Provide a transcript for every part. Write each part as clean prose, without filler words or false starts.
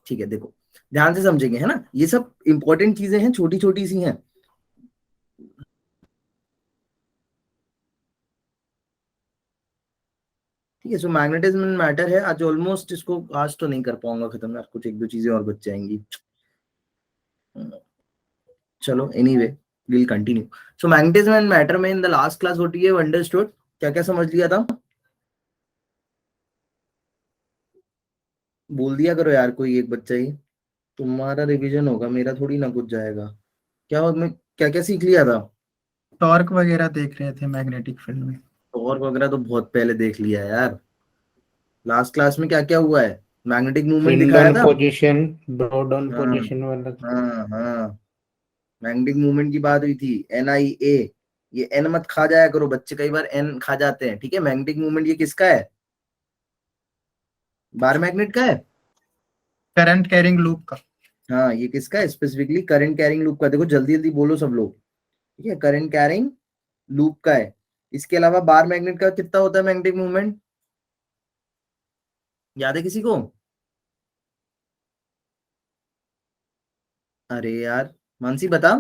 ठीक है, देखो ध्यान से समझेंगे, है ना, ये सब इंपॉर्टेंट चीजें हैं, छोटी छोटी सी हैं। ठीक है, सो मैग्नेटिज्म एंड मैटर है आज ऑलमोस्ट, इसको आज तो नहीं कर पाऊंगा खत्म यार, कुछ एक दो चीजें और बच जाएंगी। चलो anyway will continue. So magnetism and matter में in the last class what you have understood, क्या क्या समझ लिया था? बोल दिया करो यार कोई एक बच्चा ही, तुम्हारा रिवीजन होगा, मेरा थोड़ी ना कुछ जाएगा। क्या मैं क्या क्या सीख लिया था? टॉर्क वगैरह देख रहे थे मैग्नेटिक फील्ड में। और वगैरह तो बहुत पहले देख लिया यार। लास्ट क्लास में क्या क्या हुआ है? मैग्नेटिक मूवमेंट फील्ड दिखाया ऑन था। पोजीशन, ब्रॉड ऑन हाँ पोजीशन वाला। हाँ हाँ, मैग्नेटिक मूवमेंट की बात हुई थी, NIA। ये एन मत खा जाया करो, बच्चे कई बार एन खा जाते हैं। ठीक है, मैग्नेटिक मूवमेंट ये किसका है? बार मैग्नेट का है। करंट कैरिंग लूप का। हाँ, ये किसका है स्पेसिफिकली? करंट कैरिंग लूप का। देखो जल्दी जल्दी बोलो सब लोग। ठीक है, करंट कैरिंग लूप का है। इसके अलावा बार मैग्नेट का कितना होता है मैग्नेटिक मूवमेंट, याद है किसी को? अरे यार मानसी बता।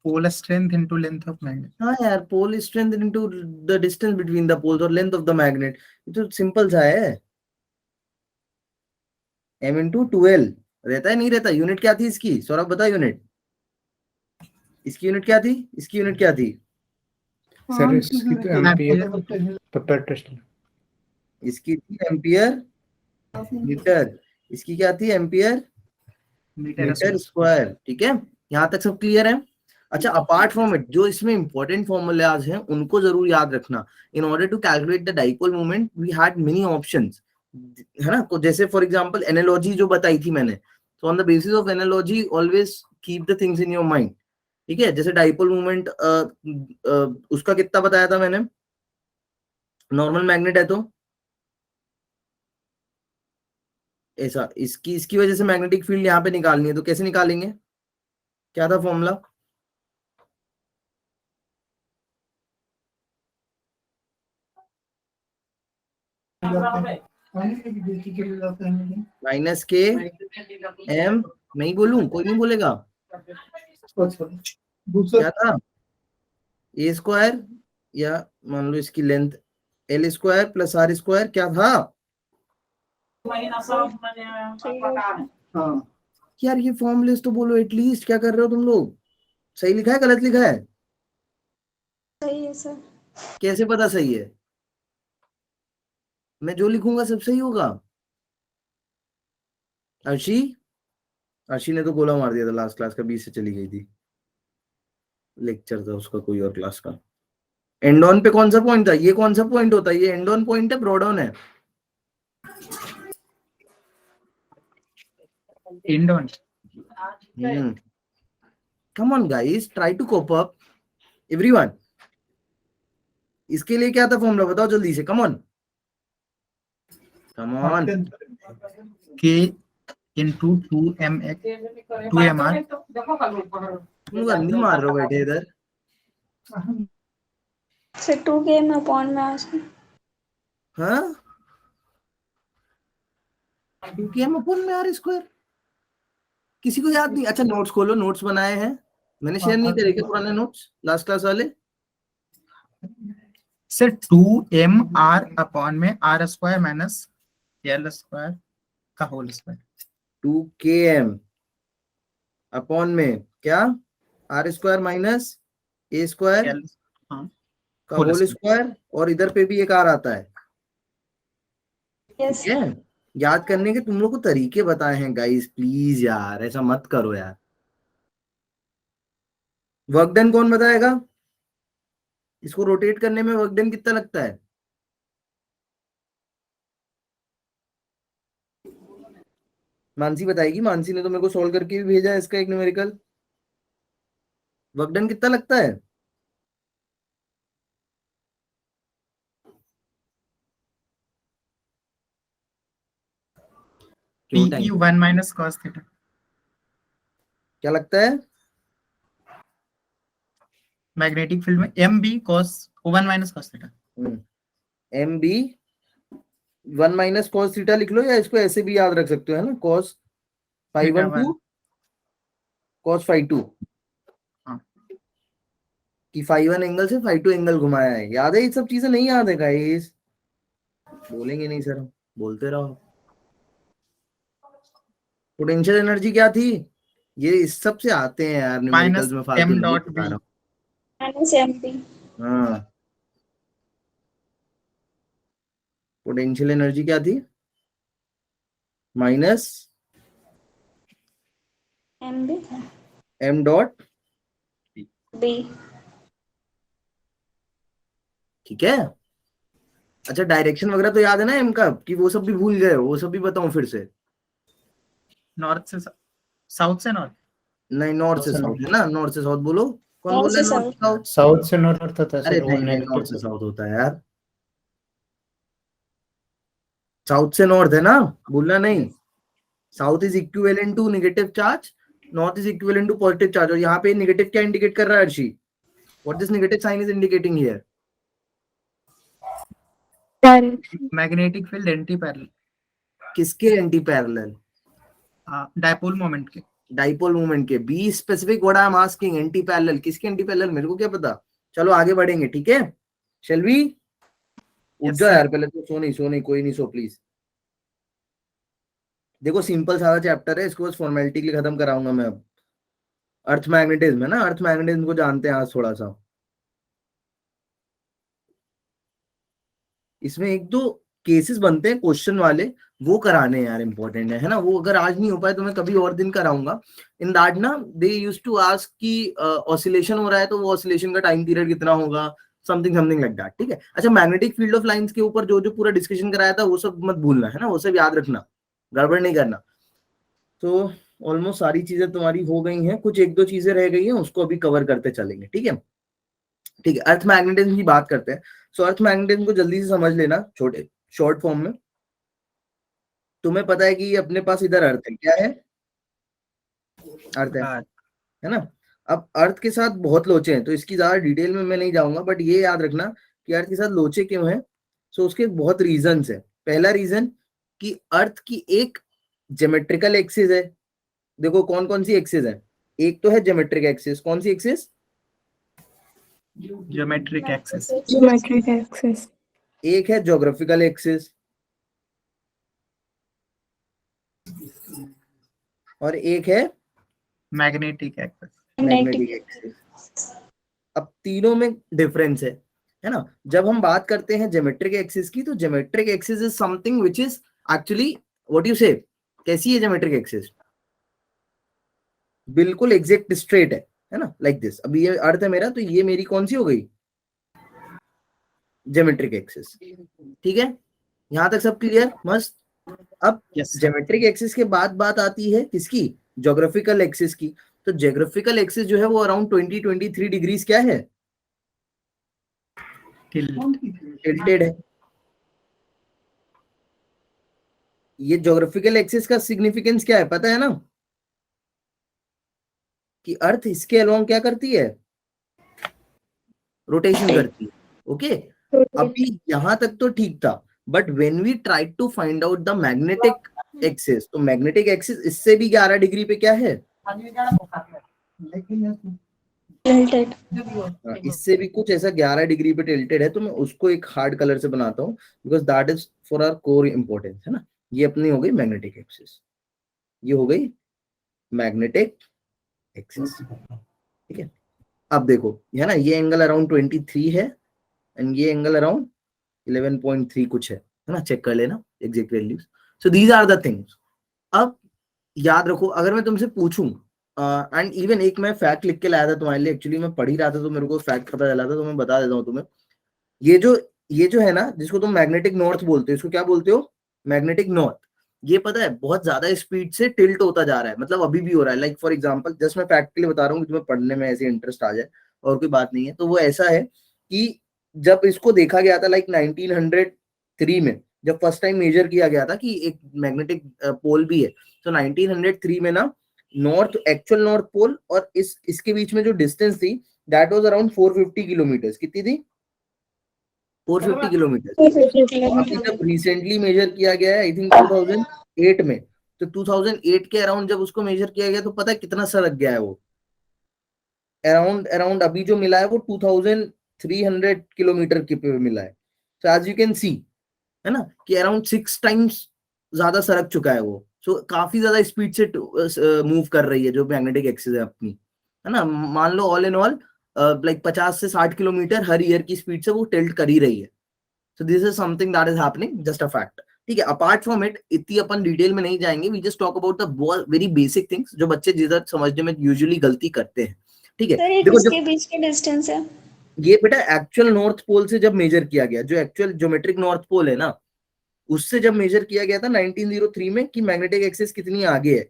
Pole strength into length of magnet. हाँ यार, pole strength into the distance between the poles और लेंथ ऑफ द मैग्नेट। ये तो सिंपल सा है, M × 2L। रहता है नहीं रहता? यूनिट क्या थी इसकी, सौरभ बता यूनिट। इसकी यूनिट क्या थी? इसकी यूनिट क्या थी? सर इसकी तो एम्पियर एम्पियर। पर टेस्ट। इसकी थी एम्पियर मीटर। इसकी क्या थी? Ampere metre metre square. Square. ठीक है, यहाँ तक सब क्लियर है? अच्छा, अपार्ट फ्रॉम इट जो इसमें इंपॉर्टेंट फॉर्मूलाज हैं उनको जरूर याद रखना। In order to calculate the dipole moment we had many options, है ना। तो जैसे फॉर एग्जांपल एनालॉजी जो बताई थी मैंने, तो on the basis of analogy always keep the things in your mind. ठीक है, जैसे डाइपोल मोमेंट उसका कितना बताया था मैंने, नॉर्मल मैग्नेट है तो ऐसा, इसकी इसकी वजह से मैग्नेटिक फील्ड यहाँ पे निकालनी है, तो कैसे निकालेंगे? क्या था फॉर्मूला? -K M, नहीं बोलूं कोई नहीं बोलेगा। क्या था? A² या मान लो इसकी लेंथ L² + R², क्या था? हाँ यार, ये फॉर्मूलेस तो बोलो एटलीस्ट, क्या कर रहे हो तुम लोग? सही लिखा है गलत लिखा है? सही है सर। कैसे पता सही है? मैं जो लिखूंगा सब सही होगा। अर्शी, अर्शी ने तो गोला मार दिया था लास्ट क्लास का, 20 से चली गई थी। लेक्चर था उसका कोई और क्लास का। एंड ऑन पे कौन सा पॉइंट था? ये कौन सा पॉइंट होता है? ये एंड ऑन पॉइंट है, ब्रॉड ऑन है? End on. Come on guys, try to cope up everyone. इसके लिए क्या था फॉर्मूला, बताओ जल्दी से, come on come on. K into 2mr। तुम लोग अंधी मार रहे हो बैठे इधर। सर 2 K में हाँ, 2 K/r²। किसी को याद नहीं? अच्छा नोट्स खोलो, नोट्स बनाए हैं मैंने, शेयर नहीं करे क्या पुराने नोट्स लास्ट क्लास वाले? सर 2mr/r² माइनस L² का होल स्क्वायर। 2 Km/में क्या? R² minus A² L। हाँ, का होल होल स्क्वायर। स्क्वायर, और इधर पे भी एक R आता है। यस। ठीक है, याद करने के तुम लोग को तरीके बताए हैं गाइस, प्लीज यार ऐसा मत करो यार। वर्क डन कौन बताएगा? इसको रोटेट करने में वर्क डन कितना लगता है? मानसी बताएगी, मानसी ने तो मेरे को सॉल्व करके भी भेजा है इसका एक न्यूमेरिकल। वर्क डन कितना लगता है? क्यों time, PE1 minus cos theta. क्या लगता है? मैग्नेटिक फील्ड में MB cos 1 minus cos theta. MB 1 minus cos theta लिख लो, या इसको ऐसे भी याद रख सकते हो, है ना, cos phi one two cos phi two, कि फाई वन एंगल से फाई टू एंगल घुमाया है। याद है ये सब चीजें? नहीं याद है गाइस? बोलेंगे नहीं सर हम, बोलते रहो। पोटेंशियल एनर्जी क्या थी? ये इस सब से आते हैं यार न्यूमेरिकल्स में, फालतू m नहीं dot बता b। रहा हूँ। Minus MP। हाँ, पोटेंशियल एनर्जी क्या थी? Minus MB m dot B। ठीक है। अच्छा, डायरेक्शन वगैरह तो याद है ना m का, कि वो सब भी भूल गए हो? वो सब भी बताऊं फिर से? नॉर्थ से साउथ से नॉर्थ। नहीं, नॉर्थ से साउथ है ना, नॉर्थ से साउथ बोलो। कौन नॉर्थ बोल रहा से है नॉर्थ से साउथ? साउथ से नॉर्थ होता है अरे सर, वो नहीं नहीं, नॉर्थ से नेगेटिव। साउथ होता है यार। साउथ से नॉर्थ है ना, भूलना नहीं। South is equivalent to negative charge, north is equivalent to positive charge. और यहाँ पे नेगेटिव क्या इंडिकेट कर रहा है Arshi? What this negative sign is indicating here? Magnetic field anti parallel, किसके एंटी पैरेलल? डायपोल मोमेंट के। डाइपोल मूवमेंट के। Be specific, what I am asking, anti parallel. किसके एंटी पैरेलल, मेरे को क्या पता। चलो आगे बढ़ेंगे, ठीक है। Shall we? उठ Yes, जाओ sir. यार, पहले तो सो नहीं, कोई नहीं सो प्लीज। देखो सिंपल सारा चैप्टर है, इसको बस फॉर्मेलिटी के लिए खत्म कराऊंगा मैं अब। अर्थ मैग्नेटिज्म है ना, अर्थ मैग्नेटिज्म को जानते हैं आज थोड़ा सा। इसमें एक दो केसेस बनते हैं क्वेश्चन वाले, वो कराने यार इंपॉर्टेंट है ना। वो अगर आज नहीं हो पाए तो मैं कभी और दिन कराऊंगा। इन दैट ना, दे यूज्ड टू आस्क कि ऑसिलेशन हो रहा है तो वो ऑसिलेशन का टाइम पीरियड कितना होगा, समथिंग समथिंग लाइक दैट, ठीक है। अच्छा, मैग्नेटिक फील्ड ऑफ लाइंस के ऊपर जो जो पूरा डिस्कशन कराया था वो सब मत भूलना, है ना, वो सब याद रखना, गड़बड़ नहीं करना। तो ऑलमोस्ट सारी चीजें तुम्हारी हो गई हैं, कुछ एक दो चीजें रह गई हैं, उसको अभी कवर करते चलेंगे, ठीक है। ठीक है, अर्थ मैग्नेटिज्म की बात करते हैं। सो अर्थ मैग्नेटिज्म को जल्दी से समझ लेना, छोटे शॉर्ट फॉर्म में। तुम्हें पता है कि ये अपने पास इधर अर्थ है, क्या है? अर्थ है ना। अब अर्थ के साथ बहुत लोचे हैं, तो इसकी ज्यादा डिटेल में मैं नहीं जाऊंगा, बट ये याद रखना कि अर्थ के साथ लोचे क्यों हैं। सो उसके बहुत रीजंस है। पहला रीजन कि अर्थ की एक ज्योमेट्रिकल एक्सिस है। देखो कौन कौन सी एक्सिस है। एक तो है ज्योमेट्रिक एक्सिस, कौन सी axis? Geometric axis. Geometric axis. एक है ज्योग्राफिकल एक्सिस, और एक है मैग्नेटिक एक्सिस। Magnetic axis. अब तीनों में डिफरेंस है ना। जब हम बात करते हैं ज्योमेट्रिक एक्सिस की, तो geometric axis is something which is actually, what you से, कैसी है ज्योमेट्रिक एक्सिस? बिल्कुल एग्जैक्ट स्ट्रेट है ना, लाइक दिस। अभी ये अर्थ है मेरा, तो ये मेरी कौन सी हो गई? ज्योमेट्रिक एक्सिस, ठीक है। यहां तक सब क्लियर? मस्त। अब ज्योमेट्रिक एक्सिस के बाद बात आती है किसकी? ज्योग्राफिकल एक्सिस की। तो ज्योग्राफिकल एक्सिस जो है वो अराउंड 20-23 डिग्रीज क्या है? टिल्टेड है। ये ज्योग्राफिकल एक्सिस का सिग्निफिकेंस क्या है पता है ना? कि अर्थ इसके अलोंग क्या करती है? रोटेशन करती है। ओके, अभी यहां तक तो ठीक था, but when we try to find out the magnetic axis, तो मैग्नेटिक एक्सिस इससे भी 11 डिग्री पे क्या है? टिल्टेड। इससे भी कुछ ऐसा 11 डिग्री पे टिल्टेड है। तो मैं उसको एक हार्ड कलर से बनाता हूँ, because that is for our core importance, है ना। ये अपनी हो गई मैग्नेटिक एक्सिस, ये हो गई मैग्नेटिक एक्सिस, ठीक है। अब देखो, है ना, ये एंगल अराउंड 23 है, एंड ये एंगल अराउंड 11.3 कुछ है ना, चेक कर लेना exact values. So these are the things. अब याद रखो, अगर मैं तुमसे पूछूं, एंड इवन एक मैं फैक्ट लिख के लाया था तुम्हारे लिए, एक्चुअली मैं पढ़ ही रहा था तो मेरे को फैक्ट पता चला था, तो मैं बता देता हूँ तुम्हें। ये जो है ना, जिसको तुम मैग्नेटिक नॉर्थ बोलते हो, इसको क्या बोलते हो? Magnetic north. ये पता है बहुत ज्यादा स्पीड से टिल्ट होता जा रहा है, मतलब अभी भी हो रहा है। लाइक फॉर एग्जांपल, जस्ट मैं फैक्ट के लिए बता रहा हूँ कि तुम्हें पढ़ने में ऐसे इंटरेस्ट आ जाए, और कोई बात नहीं है। तो वो ऐसा है कि जब इसको देखा गया था लाइक 1903 में, जब फर्स्ट टाइम मेजर किया गया था कि एक मैग्नेटिक पोल भी है, तो 1903 में ना, नॉर्थ, एक्चुअल नॉर्थ पोल और इसके बीच में जो डिस्टेंस थी, दैट वाज अराउंड 450 किलोमीटर। कितनी थी? 450 किलोमीटर। 450 किलोमीटर। जब रिसेंटली मेजर किया गया है, आई थिंक 2008 में, तो 2008 के अराउंड जब उसको मेजर किया गया तो पता है कितना सरक गया है वो, अराउंड अभी जो मिला है वो 2300 किलोमीटर के पे मिला है। So as you can see, है ना, कि अराउंड 6 टाइम्स ज्यादा सरक चुका है वो। सो काफी ज्यादा स्पीड से मूव कर रही है जो मैग्नेटिक एक्सिस है अपनी, है ना। मान लो ऑल इन ऑल लाइक 50 से 60 किलोमीटर हर ईयर की स्पीड से वो टिल्ट कर ही रही है। So this is something that is happening, just a fact. ठीक है, अपार्ट फ्रॉम इट इतनी अपन डिटेल में नहीं जाएंगे, we just talk about the very basic things जो बच्चे जिधर समझने में यूजुअली गलती करते हैं। ठीक है, सर ये देखो किसके बीच के डिस्टेंस है? ये बेटा एक्चुअल नॉर्थ पोल से जब मेजर किया गया, जो एक्चुअल ज्योमेट्रिक नॉर्थ पोल है ना, उससे जब मेजर किया गया था 1903 में कि मैग्नेटिक एक्सिस कितनी आगे है,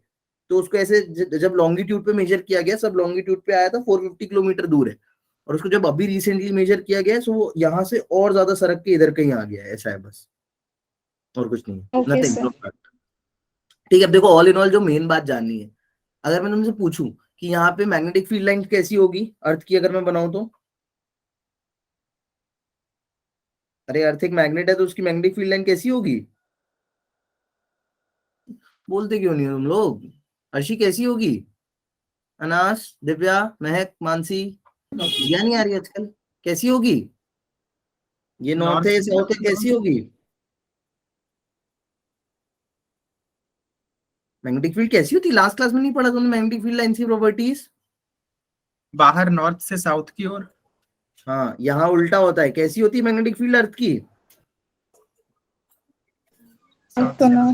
तो उसको ऐसे जब लॉन्गिट्यूड पे मेजर किया गया, सब लॉन्गिट्यूड पे आया था 450 किलोमीटर दूर है, और उसको जब अभी रिसेंटली मेजर किया गया है, सो वो यहाँ से और ज्यादा सरक के इधर कहीं आ गया है, ऐसा है बस, और कुछ नहीं है, ओके नथिंग। सर। ठीक है, अब देखो ऑल इन ऑल जो मेन बात जाननी है, अगर मैं तुमसे पूछूं कि यहाँ पे मैग्नेटिक फील्ड लाइन कैसी होगी अर्थ की, अगर मैं बनाऊं तो, अरे अर्थ एक मैग्नेट है तो उसकी मैग्नेटिक फील्ड लाइन कैसी होगी? बोलते क्यों नहीं हो तुम लोग? अर्शी कैसी होगी? अनास, दिव्या, महक, मानसी, या नहीं आ रही आजकल? कैसी होगी? ये नॉर्थ है, साउथ है, कैसी होगी? मैग्नेटिक फील्ड कैसी होती है? लास्ट क्लास में नहीं पढ़ा तुमने मैग्नेटिक फील्ड लाइन की प्रॉपर्टीज? बाहर नॉर्थ से साउथ की ओर। हाँ, यहाँ उल्टा होता है। कैसी होती है मैग्नेटिक फील्ड अर्थ की? तो ना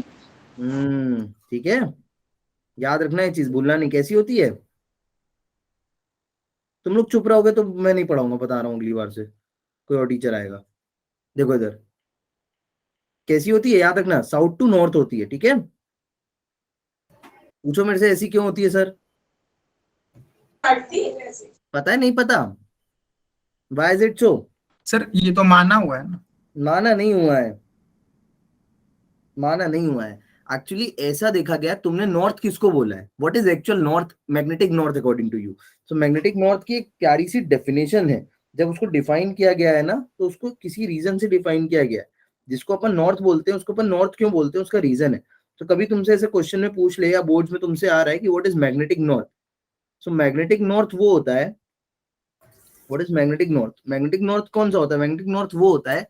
ठीक है, याद रखना, ये चीज भूलना नहीं। कैसी होती है? तुम लोग चुप रहोगे तो मैं नहीं पढ़ाऊंगा, बता रहा हूँ, अगली बार से कोई और टीचर आएगा। देखो इधर कैसी होती है, याद रखना, साउथ टू नॉर्थ होती है। ठीक है, पूछो मेरे से ऐसी क्यों होती है सर? पता है, नहीं पता? Why is it so? Sir ये तो माना हुआ है ना। माना नहीं हुआ है, माना नहीं हुआ है। एक्चुअली ऐसा देखा गया, तुमने नॉर्थ किसको बोला है? What is actual north, magnetic north according to you? So magnetic north की एक प्यारी सी डेफिनेशन है। जब उसको डिफाइन किया गया है ना, तो उसको किसी रीजन से डिफाइन किया गया है। जिसको अपन नॉर्थ बोलते हैं उसको अपन नॉर्थ क्यों बोलते हैं, उसका रीजन है। तो कभी तुमसे ऐसे क्वेश्चन में पूछ ले, या बोर्ड्स में तुमसे आ रहा है कि what is magnetic north, so magnetic north वो होता है, what is magnetic north, magnetic north कौन सा होता है? मैग्नेटिक नॉर्थ वो होता है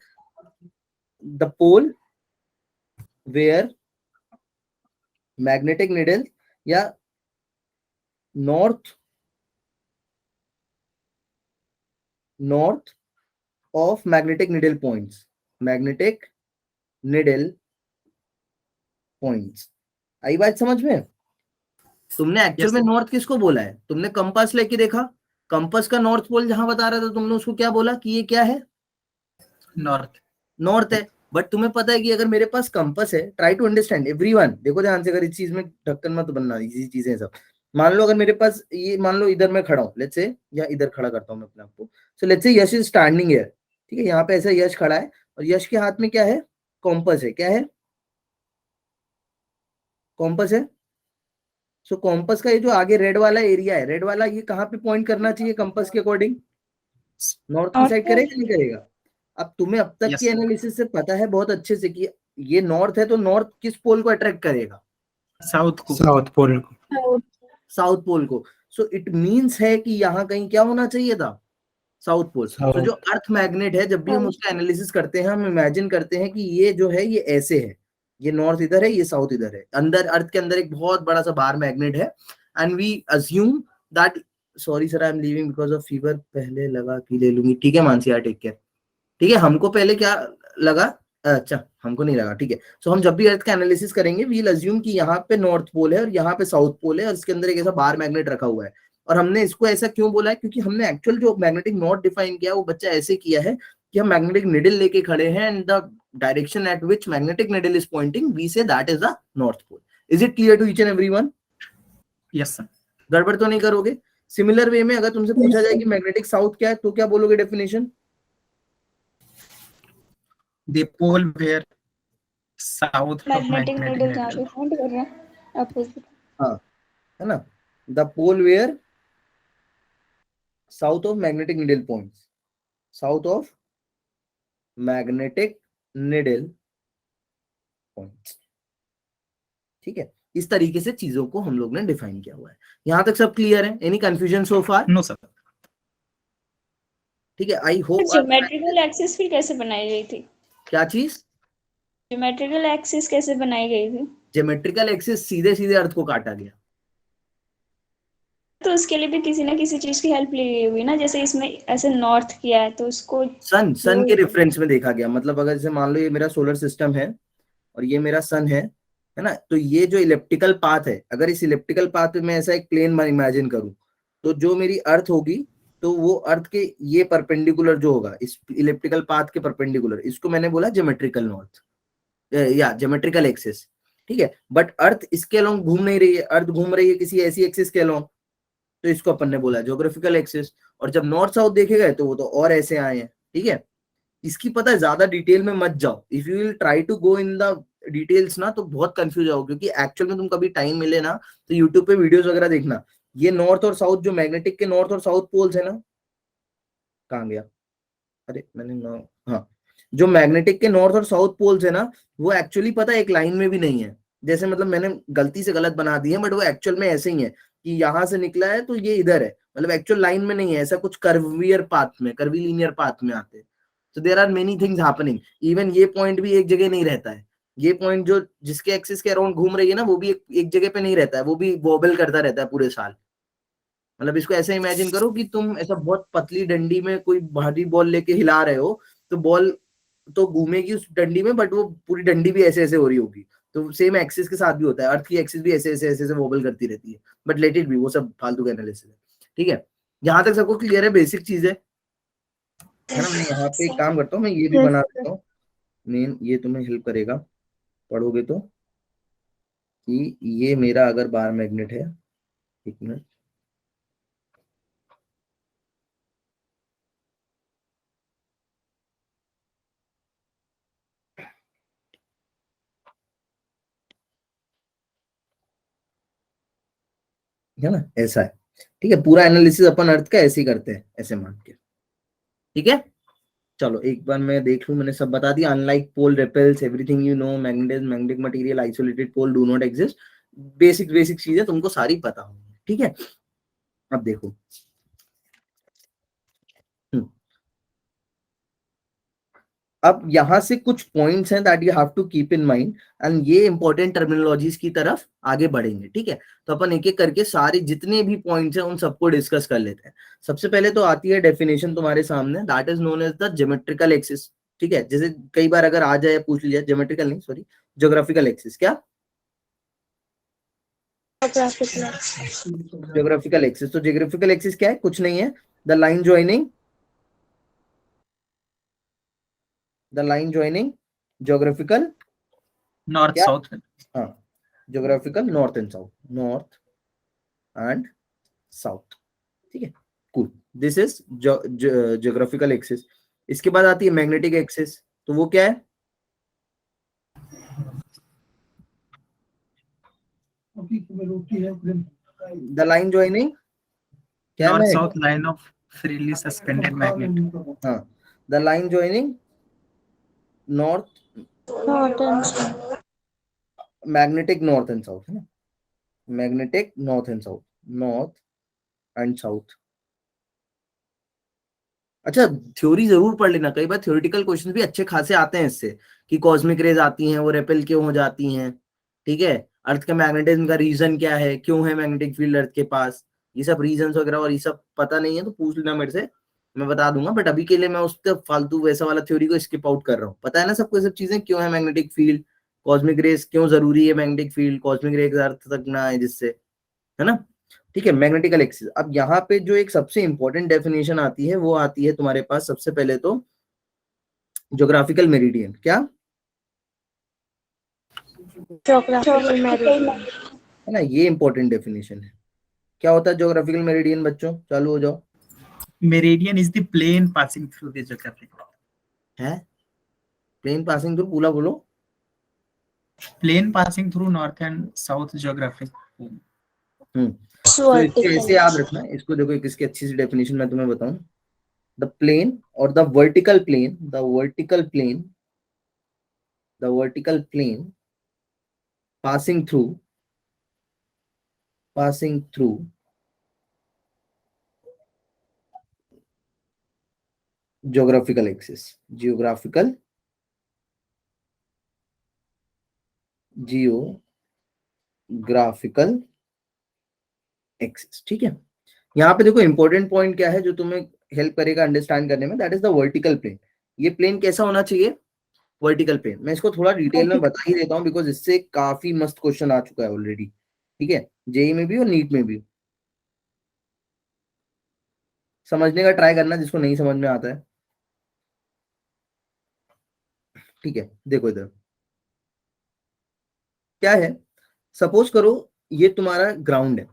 the pole where magnetic needle, या north of magnetic needle points, magnetic needle points. आई बात समझ में? तुमने एक्चुअल में नॉर्थ किसको बोला है? तुमने कंपास लेके देखा, कंपास का नॉर्थ पोल जहां बता रहा था, तुमने उसको क्या बोला कि ये क्या है? नॉर्थ। नॉर्थ है। बट तुम्हें पता है कि अगर मेरे पास कंपास है, ट्राई टू अंडरस्टैंड एवरीवन, देखो ध्यान से, अगर इस चीज में ढक्कन मत बनना, इसी चीजें सब। मान लो अगर मेरे पास ये, मान लो इधर मैं खड़ा हूँ, लेट्स से, या इधर खड़ा करता हूँ मैं अपने आप को। So let's say Yash is standing here. ठीक है, यहाँ पे ऐसा यश खड़ा है, और यश के हाथ में क्या है? कॉम्पस है। क्या है? कॉम्पस है। सो कॉम्पस का ये जो आगे रेड वाला एरिया है, रेड वाला, ये कहाँ पे पॉइंट करना चाहिए कंपास के अकॉर्डिंग? नॉर्थ की साइड करेगा नहीं करेगा? अब तुम्हें अब तक की एनालिसिस से पता है बहुत अच्छे से कि ये नॉर्थ है, तो नॉर्थ किस पोल को अट्रैक्ट करेगा? साउथ को। साउथ पोल को। साउथ पोल को। सो इट मींस है कि यहाँ कहीं क्या होना चाहिए था? South pole. तो जो साउथ। अर्थ मैग्नेट है, जब भी हम उसका एनालिसिस करते हैं, हम इमेजिन करते हैं कि ये जो है ये ऐसे है, ये नॉर्थ इधर है, ये साउथ इधर है, अंदर अर्थ के अंदर एक बहुत बड़ा सा बार मैग्नेट है, and we assume that, sorry sir I am leaving because of fever, पहले लगा कि ले लूंगी। ठीक है मानसी, टेक केयर। ठीक है, हमको पहले क्या लगा? अच्छा, हमको नहीं लगा। ठीक है, सो हम जब भी अर्थ का एनालिसिस करेंगे, वील अज्यूम कि यहाँ पे नॉर्थ पोल है और यहाँ पे साउथ पोल है, और इसके अंदर एक ऐसा बार मैग्नेट रखा हुआ है। और हमने इसको ऐसा क्यों बोला है? क्योंकि हमने एक्चुअल जो मैग्नेटिक नॉर्थ डिफाइन किया, वो बच्चा ऐसे किया है कि हम मैग्नेटिक निडल लेके खड़े हैं, and the direction at which magnetic needle is pointing, we say that is the north pole. Is it clear to each and everyone? Yes sir. गड़बड़ तो नहीं करोगे? सिमिलर वे में अगर तुमसे पूछा जाए कि मैग्नेटिक साउथ क्या है, तो क्या बोलोगे definition? The pole where south of magnetic magnetic needle जहाँ पे निडल। पॉइंट कर रहा है अपोजिट। हाँ, है ना, the pole where south of magnetic needle points, south of magnetic needle points. ठीक है, इस तरीके से चीजों को हम लोग ने डिफाइन किया हुआ है। यहां तक सब क्लियर है? Any confusion so far? No sir. ठीक है, आई होप। ज्योमेट्रिकल एक्सिस फिर कैसे बनाई गई थी? क्या चीज? ज्योमेट्रिकल एक्सिस कैसे बनाई गई थी? ज्योमेट्रिकल एक्सिस सीधे सीधे अर्थ को काटा गया। तो उसके लिए भी किसी ना किसी चीज की हेल्प ली गई हुई ना, जैसे इसमें ऐसे नॉर्थ किया है तो उसको सन के रेफरेंस में देखा गया। मतलब अगर जैसे मान लो ये मेरा सोलर सिस्टम है और ये मेरा सन है ना, तो ये जो इलेप्टिकल पाथ है, अगर इस इलेप्टिकल पाथ पे मैं ऐसा एक प्लेन इमेजिन करूं, तो जो मेरी अर्थ होगी, तो वो अर्थ के ये परपेंडिकुलर जो होगा इस इलेप्टिकल पाथ के परपेंडिकुलर, इसको मैंने बोला ज्योमेट्रिकल नॉर्थ या ज्योमेट्रिकल एक्सिस। ठीक है, बट अर्थ इसके अलोंग घूम नहीं रही है, अर्थ घूम रही है किसी ऐसी एक्सिस के अलोंग, तो इसको अपन ने बोला ज्योग्राफिकल एक्सिस। और जब नॉर्थ साउथ देखे गए तो वो तो और ऐसे आए हैं। ठीक है, इसकी पता है ज्यादा डिटेल में मत जाओ। If you will try to go in the details ना तो बहुत कंफ्यूज आओ, क्योंकि एक्चुअल में तुम कभी टाइम मिले ना तो यूट्यूब पे वीडियोस वगैरह देखना। ये नॉर्थ और साउथ, जो मैग्नेटिक के नॉर्थ और साउथ पोल्स है ना, कहाँ गया, अरे मैंने हाँ, जो मैग्नेटिक के नॉर्थ और साउथ पोल्स है ना, वो एक्चुअली पता है एक लाइन में भी नहीं है। जैसे मतलब मैंने गलती से गलत बना दी है, बट वो एक्चुअल में ऐसे ही है कि यहाँ से निकला है तो ये इधर है, मतलब एक्चुअल लाइन में नहीं है, ऐसा कुछ कर्वियर पाथ में, कर्वीलिनियर पाथ में आते हैं। तो there are many things happening. Even ये पॉइंट भी एक जगह नहीं रहता है। ये पॉइंट जो जिसके एक्सिस के अराउंड घूम रही है ना, वो भी एक जगह पे नहीं रहता है, वो भी वॉबल करता रहता है पूरे साल। मतलब इसको ऐसे इमेजिन करो कि तुम ऐसा बहुत पतली डंडी में कोई भारी बॉल लेके हिला रहे हो, तो बॉल तो घूमेगी उस डंडी में, बट वो पूरी डंडी भी ऐसे ऐसे हो रही होगी। तो सेम एक्सिस के साथ भी होता है, अर्थ की एक्सिस भी ऐसे ऐसे ऐसे ऐसे वॉबल करती रहती है। बट लेट इट बी, वो सब फालतू का एनालिसिस है। ठीक है, यहाँ तक सबको क्लियर है? बेसिक चीज है ना। मैं यहाँ पे एक काम करता हूँ, मैं ये भी बना देता हूँ मेन, ये तुम्हें हेल्प करेगा पढ़ोगे तो, कि ये मेरा अगर बार मैग्नेट है, एक मिनट, है ना, ऐसा है। ठीक है, पूरा एनालिसिस अपन अर्थ का ऐसे ही करते हैं, ऐसे मान के। ठीक है, चलो एक बार मैं देख लूं, मैंने सब बता दिया। Unlike pole repels everything you know, magnetism, magnetic material, isolated pole do not exist. Basic चीजें तुमको सारी पता होंगी। ठीक है, अब देखो, अब यहां से कुछ पॉइंट्स हैं that you have to keep in mind, and ये इंपॉर्टेंट टर्मिनोलॉजीज की तरफ आगे बढ़ेंगे। ठीक है, तो अपन एक एक करके सारे जितने भी पॉइंट्स हैं उन सबको डिस्कस कर लेते हैं। सबसे पहले तो आती है डेफिनेशन तुम्हारे सामने, that is known as the geometrical axis. ठीक है, जैसे कई बार अगर आ जाए पूछ लिया, ज्योमेट्रिकल नहीं सॉरी, ज्योग्राफिकल एक्सिस। क्या? Geographical axis. तो ज्योग्राफिकल एक्सिस क्या है? कुछ नहीं है, the line joining geographical north क्या? साउथ। हाँ, geographical north and south, north and south. ठीक है, cool, this is geographical axis. इसके बाद आती है मैग्नेटिक एक्सिस। तो वो क्या है? द लाइन ज्वाइनिंग क्या है? नॉर्थ मैं south line of freely suspended magnet. हाँ, the line joining north, magnetic north and south, है ना, magnetic north and south, north and south. अच्छा, थ्योरी जरूर पढ़ लेना, कई बार थ्योरेटिकल क्वेश्चन भी अच्छे खासे आते हैं इससे, कि कॉस्मिक रेज आती हैं वो रेपेल क्यों हो जाती हैं। ठीक है, अर्थ का मैग्नेटिज्म का रीजन क्या है, क्यों है मैग्नेटिक फील्ड अर्थ के पास, ये सब रीजन वगैरह, और ये सब पता नहीं है तो पूछ लेना मेरे से, मैं बता दूंगा। बट अभी के लिए मैं उसके फालतू वैसा वाला थ्योरी को स्किप आउट कर रहा हूँ। पता है ना सबको ये सब चीजें, क्यों है मैग्नेटिक फील्ड, कॉस्मिक रेज क्यों जरूरी है, मैग्नेटिक फील्ड कॉस्मिक रेज अर्थ तक ना आए जिससे, है ना। ठीक है, मैग्नेटिकल एक्सिस। अब यहाँ पे जो एक सबसे इंपॉर्टेंट डेफिनेशन आती है वो आती है तुम्हारे पास सबसे पहले तो ज्योग्राफिकल मेरिडियन। क्या है ना, ये इंपॉर्टेंट डेफिनेशन है। क्या होता है ज्योग्राफिकल मेरिडियन? बच्चों चालू हो जाओ। Meridian is the plane passing through the geographic, है प्लेन पासिंग थ्रू, पूरा बोलो। Plane passing through north and south geographic. तो इसको ऐसे याद रखना। इसको देखो, इसकी अच्छी सी डेफिनेशन मैं तुम्हें बताऊं। the plane or the vertical plane, passing through geographical axis, geographical axis, ठीक है। यहाँ पे देखो इंपॉर्टेंट पॉइंट क्या है जो तुम्हें हेल्प करेगा अंडरस्टैंड करने में, that is the vertical plane. ये प्लेन कैसा होना चाहिए? Vertical plane. मैं इसको थोड़ा डिटेल में बता ही देता हूँ बिकॉज इससे काफी मस्त क्वेश्चन आ चुका है ऑलरेडी, ठीक है, जेई में भी और नीट में भी। समझने का ट्राई करना जिसको नहीं समझ में आता है, ठीक है। देखो इधर क्या है, सपोज करो ये तुम्हारा ग्राउंड है,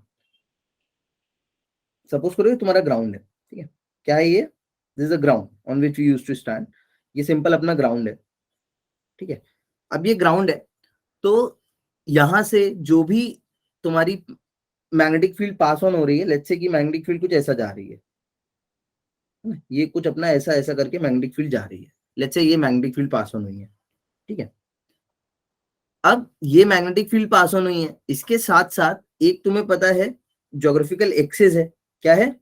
ठीक है। क्या है ये? This is the ground on which you used to stand. ये सिंपल अपना ग्राउंड है, ठीक है। अब ये ग्राउंड है तो यहां से जो भी तुम्हारी मैग्नेटिक फील्ड पास ऑन हो रही है, लेट्स से कि मैग्नेटिक फील्ड कुछ ऐसा जा रही है, ये कुछ अपना ऐसा ऐसा करके मैग्नेटिक फील्ड जा रही है, लेट्स से ये मैग्नेटिक फील्ड पास ऑन हुई है, ठीक है। अब ये मैग्नेटिक फील्ड पास ऑन हुई है, इसके साथ साथ एक तुम्हें पता है ज्योग्राफिकल एक्सिस है। क्या है?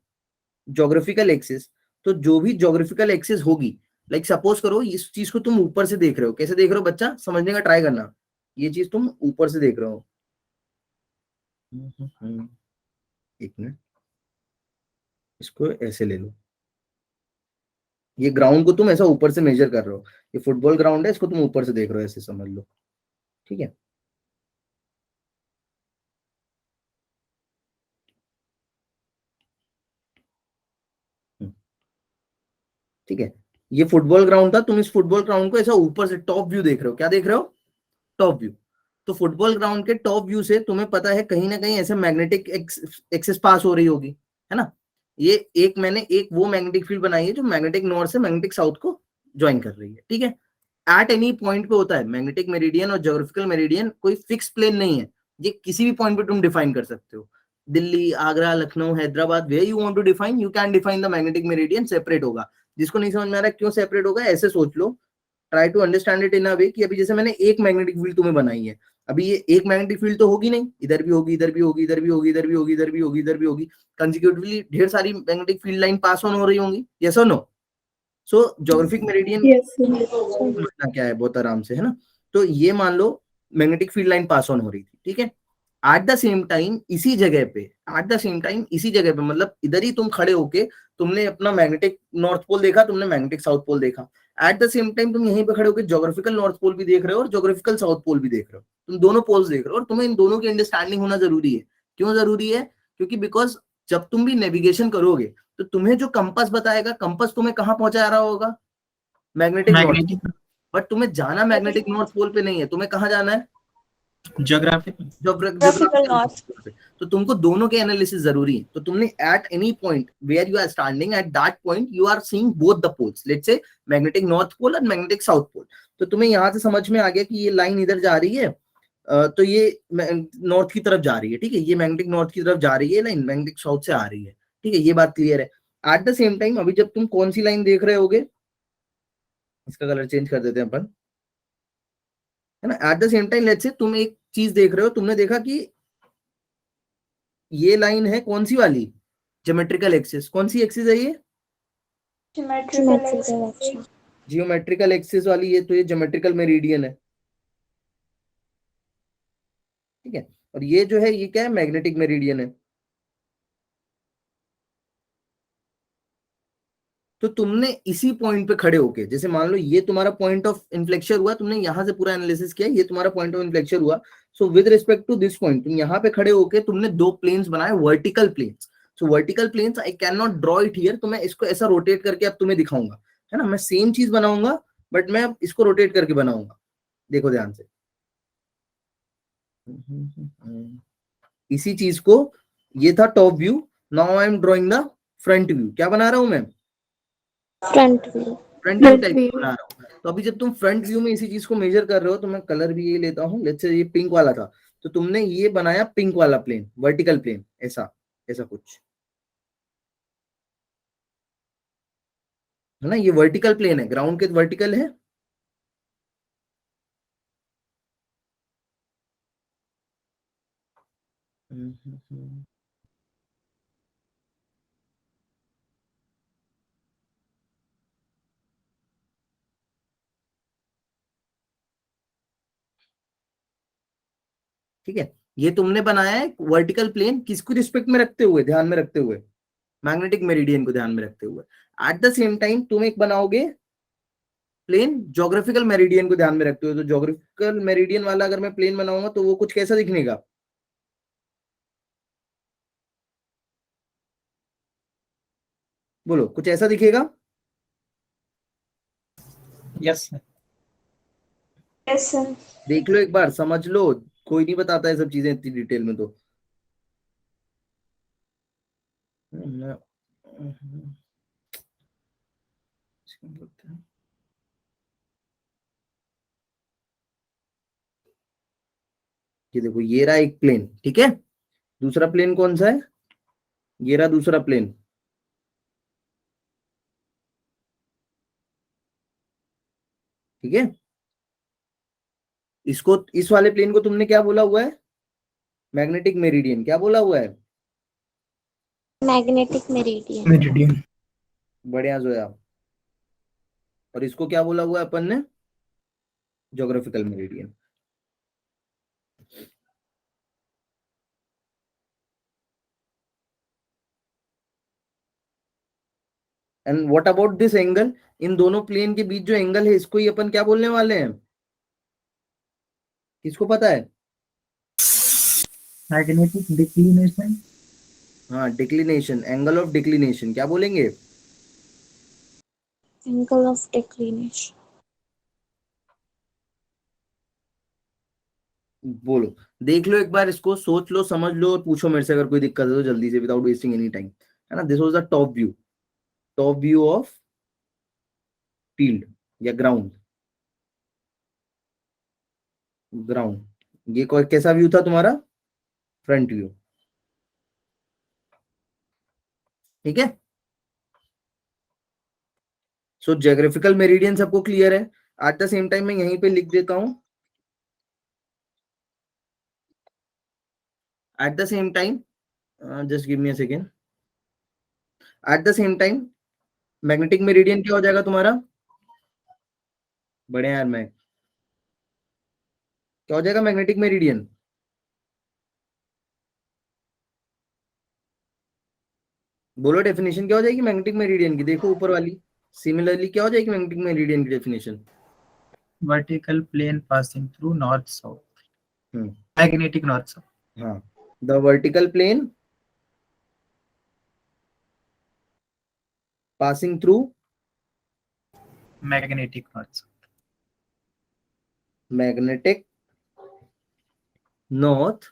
Geographical axis. तो जो भी ज्योग्राफिकल एक्सिस होगी, लाइक सपोज करो इस चीज को तुम ऊपर से देख रहे हो। कैसे देख रहे हो बच्चा? समझने का ट्राई करना। ये चीज तुम ऊपर से देख रहे हो, एक मिनट, इसको ऐसे ले लो। ये ग्राउंड को तुम ऐसा ऊपर से मेजर कर रहे हो, ये फुटबॉल ग्राउंड है, इसको तुम ऊपर से देख रहे हो, ऐसे समझ लो, ठीक है। ठीक है, ये फुटबॉल ग्राउंड था, तुम इस फुटबॉल ग्राउंड को ऐसा ऊपर से टॉप व्यू देख रहे हो। क्या देख रहे हो? Top view. तो फुटबॉल ग्राउंड के टॉप व्यू से तुम्हें पता है कहीं ना कहीं ऐसे मैग्नेटिक एक्सिस पास हो रही होगी, है ना। ये एक मैंने एक वो मैग्नेटिक फील्ड बनाई है जो मैग्नेटिक नॉर्थ से मैग्नेटिक साउथ को ज्वाइन कर रही है, ठीक है। एट एनी पॉइंट पे होता है मैग्नेटिक मेरिडियन और ज्योग्राफिकल मेरिडियन, कोई फिक्स प्लेन नहीं है, ये किसी भी पॉइंट पे तुम डिफाइन कर सकते हो। Delhi, Agra, Lucknow, Hyderabad, where you want to define, you can define the magnetic meridian, separate होगा। जिसको नहीं समझ में आ रहा है क्यों सेपरेट होगा, ऐसे सोच लो, try to understand it in a way कि अभी जैसे मैंने एक मैग्नेटिक फील्ड तुम्हें बनाई है, अभी ये एक मैग्नेटिक फील्ड तो होगी नहीं, इधर भी होगी, इधर भी होगी, इधर भी होगी, इधर भी होगी, इधर भी होगी, इधर भी होगी, कंसेक्यूटिवली ढेर सारी magnetic field line pass on हो रही होंगी, यस और नो। सो ज्योग्राफिक मेरिडियन समझना क्या है बहुत आराम से, है ना। तो ये मान लो magnetic field line pass on हो रही थी, ठीक है। एट द सेम टाइम इसी जगह पे मतलब इधर ही तुम खड़े होके तुमने अपना मैग्नेटिक नॉर्थ पोल देखा, तुमने मैग्नेटिक साउथ पोल देखा। एट द सेम टाइम तुम यहीं पे खड़े होकर ज्योग्राफिकल नॉर्थ पोल भी देख रहे हो और ज्योग्राफिकल साउथ पोल भी देख रहे हो, तुम दोनों पोल्स देख रहे हो और तुम्हें इन दोनों की अंडरस्टैंडिंग होना जरूरी है। क्यों जरूरी है? क्योंकि बिकॉज जब तुम भी नेविगेशन करोगे तो तुम्हें जो कंपास बताएगा, कंपास तुम्हें कहाँ पहुंचा रहा होगा? Magnetic north. बट तुम्हें जाना मैग्नेटिक नॉर्थ पोल पे नहीं है, तुम्हें कहाँ जाना है? Geographical north. तो तुमको दोनों के एनालिसिस जरूरी है। तो तुमने at any point where you are standing, at that point you are seeing both the poles, let's say magnetic north pole और मैग्नेटिक साउथ पोल। तो तुम्हें यहां से समझ में आ गया कि ये लाइन इधर जा रही है, तो ये नॉर्थ की तरफ जा रही है, ठीक है। ये मैग्नेटिक नॉर्थ की तरफ जा रही है लाइन, मैग्नेटिक साउथ से आ रही है, ठीक है। ये बात क्लियर है। एट द सेम टाइम अभी जब तुम कौन सी लाइन देख रहे होगे, इसका कलर चेंज कर देते हैं अपन, है ना। At the same time let's say तुम एक चीज देख रहे हो, तुमने देखा कि ये लाइन है कौन सी वाली? Geometrical axis. कौन सी एक्सिस है ये? जियोमेट्रिकल एक्सिस वाली। ये तो ये ज्योमेट्रिकल मेरिडियन है, ठीक है। और ये जो है ये क्या है? मैग्नेटिक मेरिडियन है। तो तुमने इसी पॉइंट पे खड़े होके, जैसे मान लो ये तुम्हारा पॉइंट ऑफ इन्फ्लेक्शन हुआ, तुमने यहां से पूरा एनालिसिस किया, ये तुम्हारा पॉइंट ऑफ इन्फ्लेक्शन हुआ। So with respect to this point तुम यहाँ पे खड़े होके तुमने दो प्लेन्स बनाए, vertical planes. So vertical planes I can not draw it here, तो मैं इसको ऐसा रोटेट करके अब तुम्हें दिखाऊंगा, है ना। मैं सेम चीज बनाऊंगा बट मैं अब इसको रोटेट करके बनाऊंगा। देखो ध्यान से, इसी चीज को, ये था top view, now I am drawing the front view. क्या बना रहा हूं मैं? फ्रंट व्यू टाइप बना रहा हूँ। तो अभी जब तुम फ्रंट व्यू में इसी चीज को मेजर कर रहे हो, तो मैं कलर भी ये लेता हूँ, लेट्स से ये पिंक वाला था, तो तुमने ये बनाया पिंक वाला प्लेन, वर्टिकल प्लेन, ऐसा ऐसा कुछ, है ना, ये वर्टिकल प्लेन है, ग्राउंड के वर्टिकल है, ठीक है। ये तुमने बनाया है वर्टिकल प्लेन, किसको रिस्पेक्ट में रखते हुए, ध्यान में रखते हुए, मैग्नेटिक मेरिडियन को ध्यान में रखते हुए। एट द सेम टाइम तुम एक बनाओगे प्लेन ज्योग्राफिकल मेरिडियन को ध्यान में रखते हुए। तो ज्योग्राफिकल मेरिडियन वाला अगर मैं प्लेन बनाऊंगा तो वो कुछ कैसा दिखनेगा, बोलो, कुछ ऐसा दिखेगा। Yes sir. Yes sir. देख लो एक बार, समझ लो, कोई नहीं बताता है सब चीजें इतनी डिटेल में तो। ये देखो, ये रहा एक प्लेन, ठीक है। दूसरा प्लेन कौन सा है, ये रहा दूसरा प्लेन, ठीक है। इसको, इस वाले प्लेन को तुमने क्या बोला हुआ है, मैग्नेटिक मेरिडियन, क्या बोला हुआ है, मैग्नेटिक मेरिडियन। मेरिडियन। बढ़िया जोया। और इसको क्या बोला हुआ है अपन ने, geographical meridian. And what about this angle, इन दोनों प्लेन के बीच जो एंगल है इसको ही अपन क्या बोलने वाले हैं, किसको पता है। Magnetic declination. हाँ, डिक्लिनेशन, एंगल ऑफ डिक्लिनेशन क्या बोलेंगे, एंगल ऑफ डिक्लिनेशन। बोलो, देख लो एक बार इसको, सोच लो, समझ लो, और पूछो मेरे से अगर कोई दिक्कत है तो जल्दी से, विदाउट वेस्टिंग एनी टाइम, है ना। This was the top view, top view of field या ग्राउंड, ग्राउंड। ये कैसा व्यू था तुम्हारा, फ्रंट व्यू, ठीक है। सो ज्योग्राफिकल मेरिडियन सबको क्लियर है। एट द सेम टाइम मैं यहीं पे लिख देता हूं, at the same time, just give me a second, at the same time magnetic meridian क्या हो जाएगा तुम्हारा, बढ़िया यार, मैं क्या हो जाएगा मैग्नेटिक मेरिडियन, बोलो डेफिनेशन क्या हो जाएगी मैग्नेटिक मेरिडियन की, देखो ऊपर वाली। सिमिलरली क्या हो जाएगी मैग्नेटिक मेरिडियन की definition, vertical plane passing through north south. Hmm, magnetic north south. हाँ, the vertical plane passing through magnetic north south. Magnetic north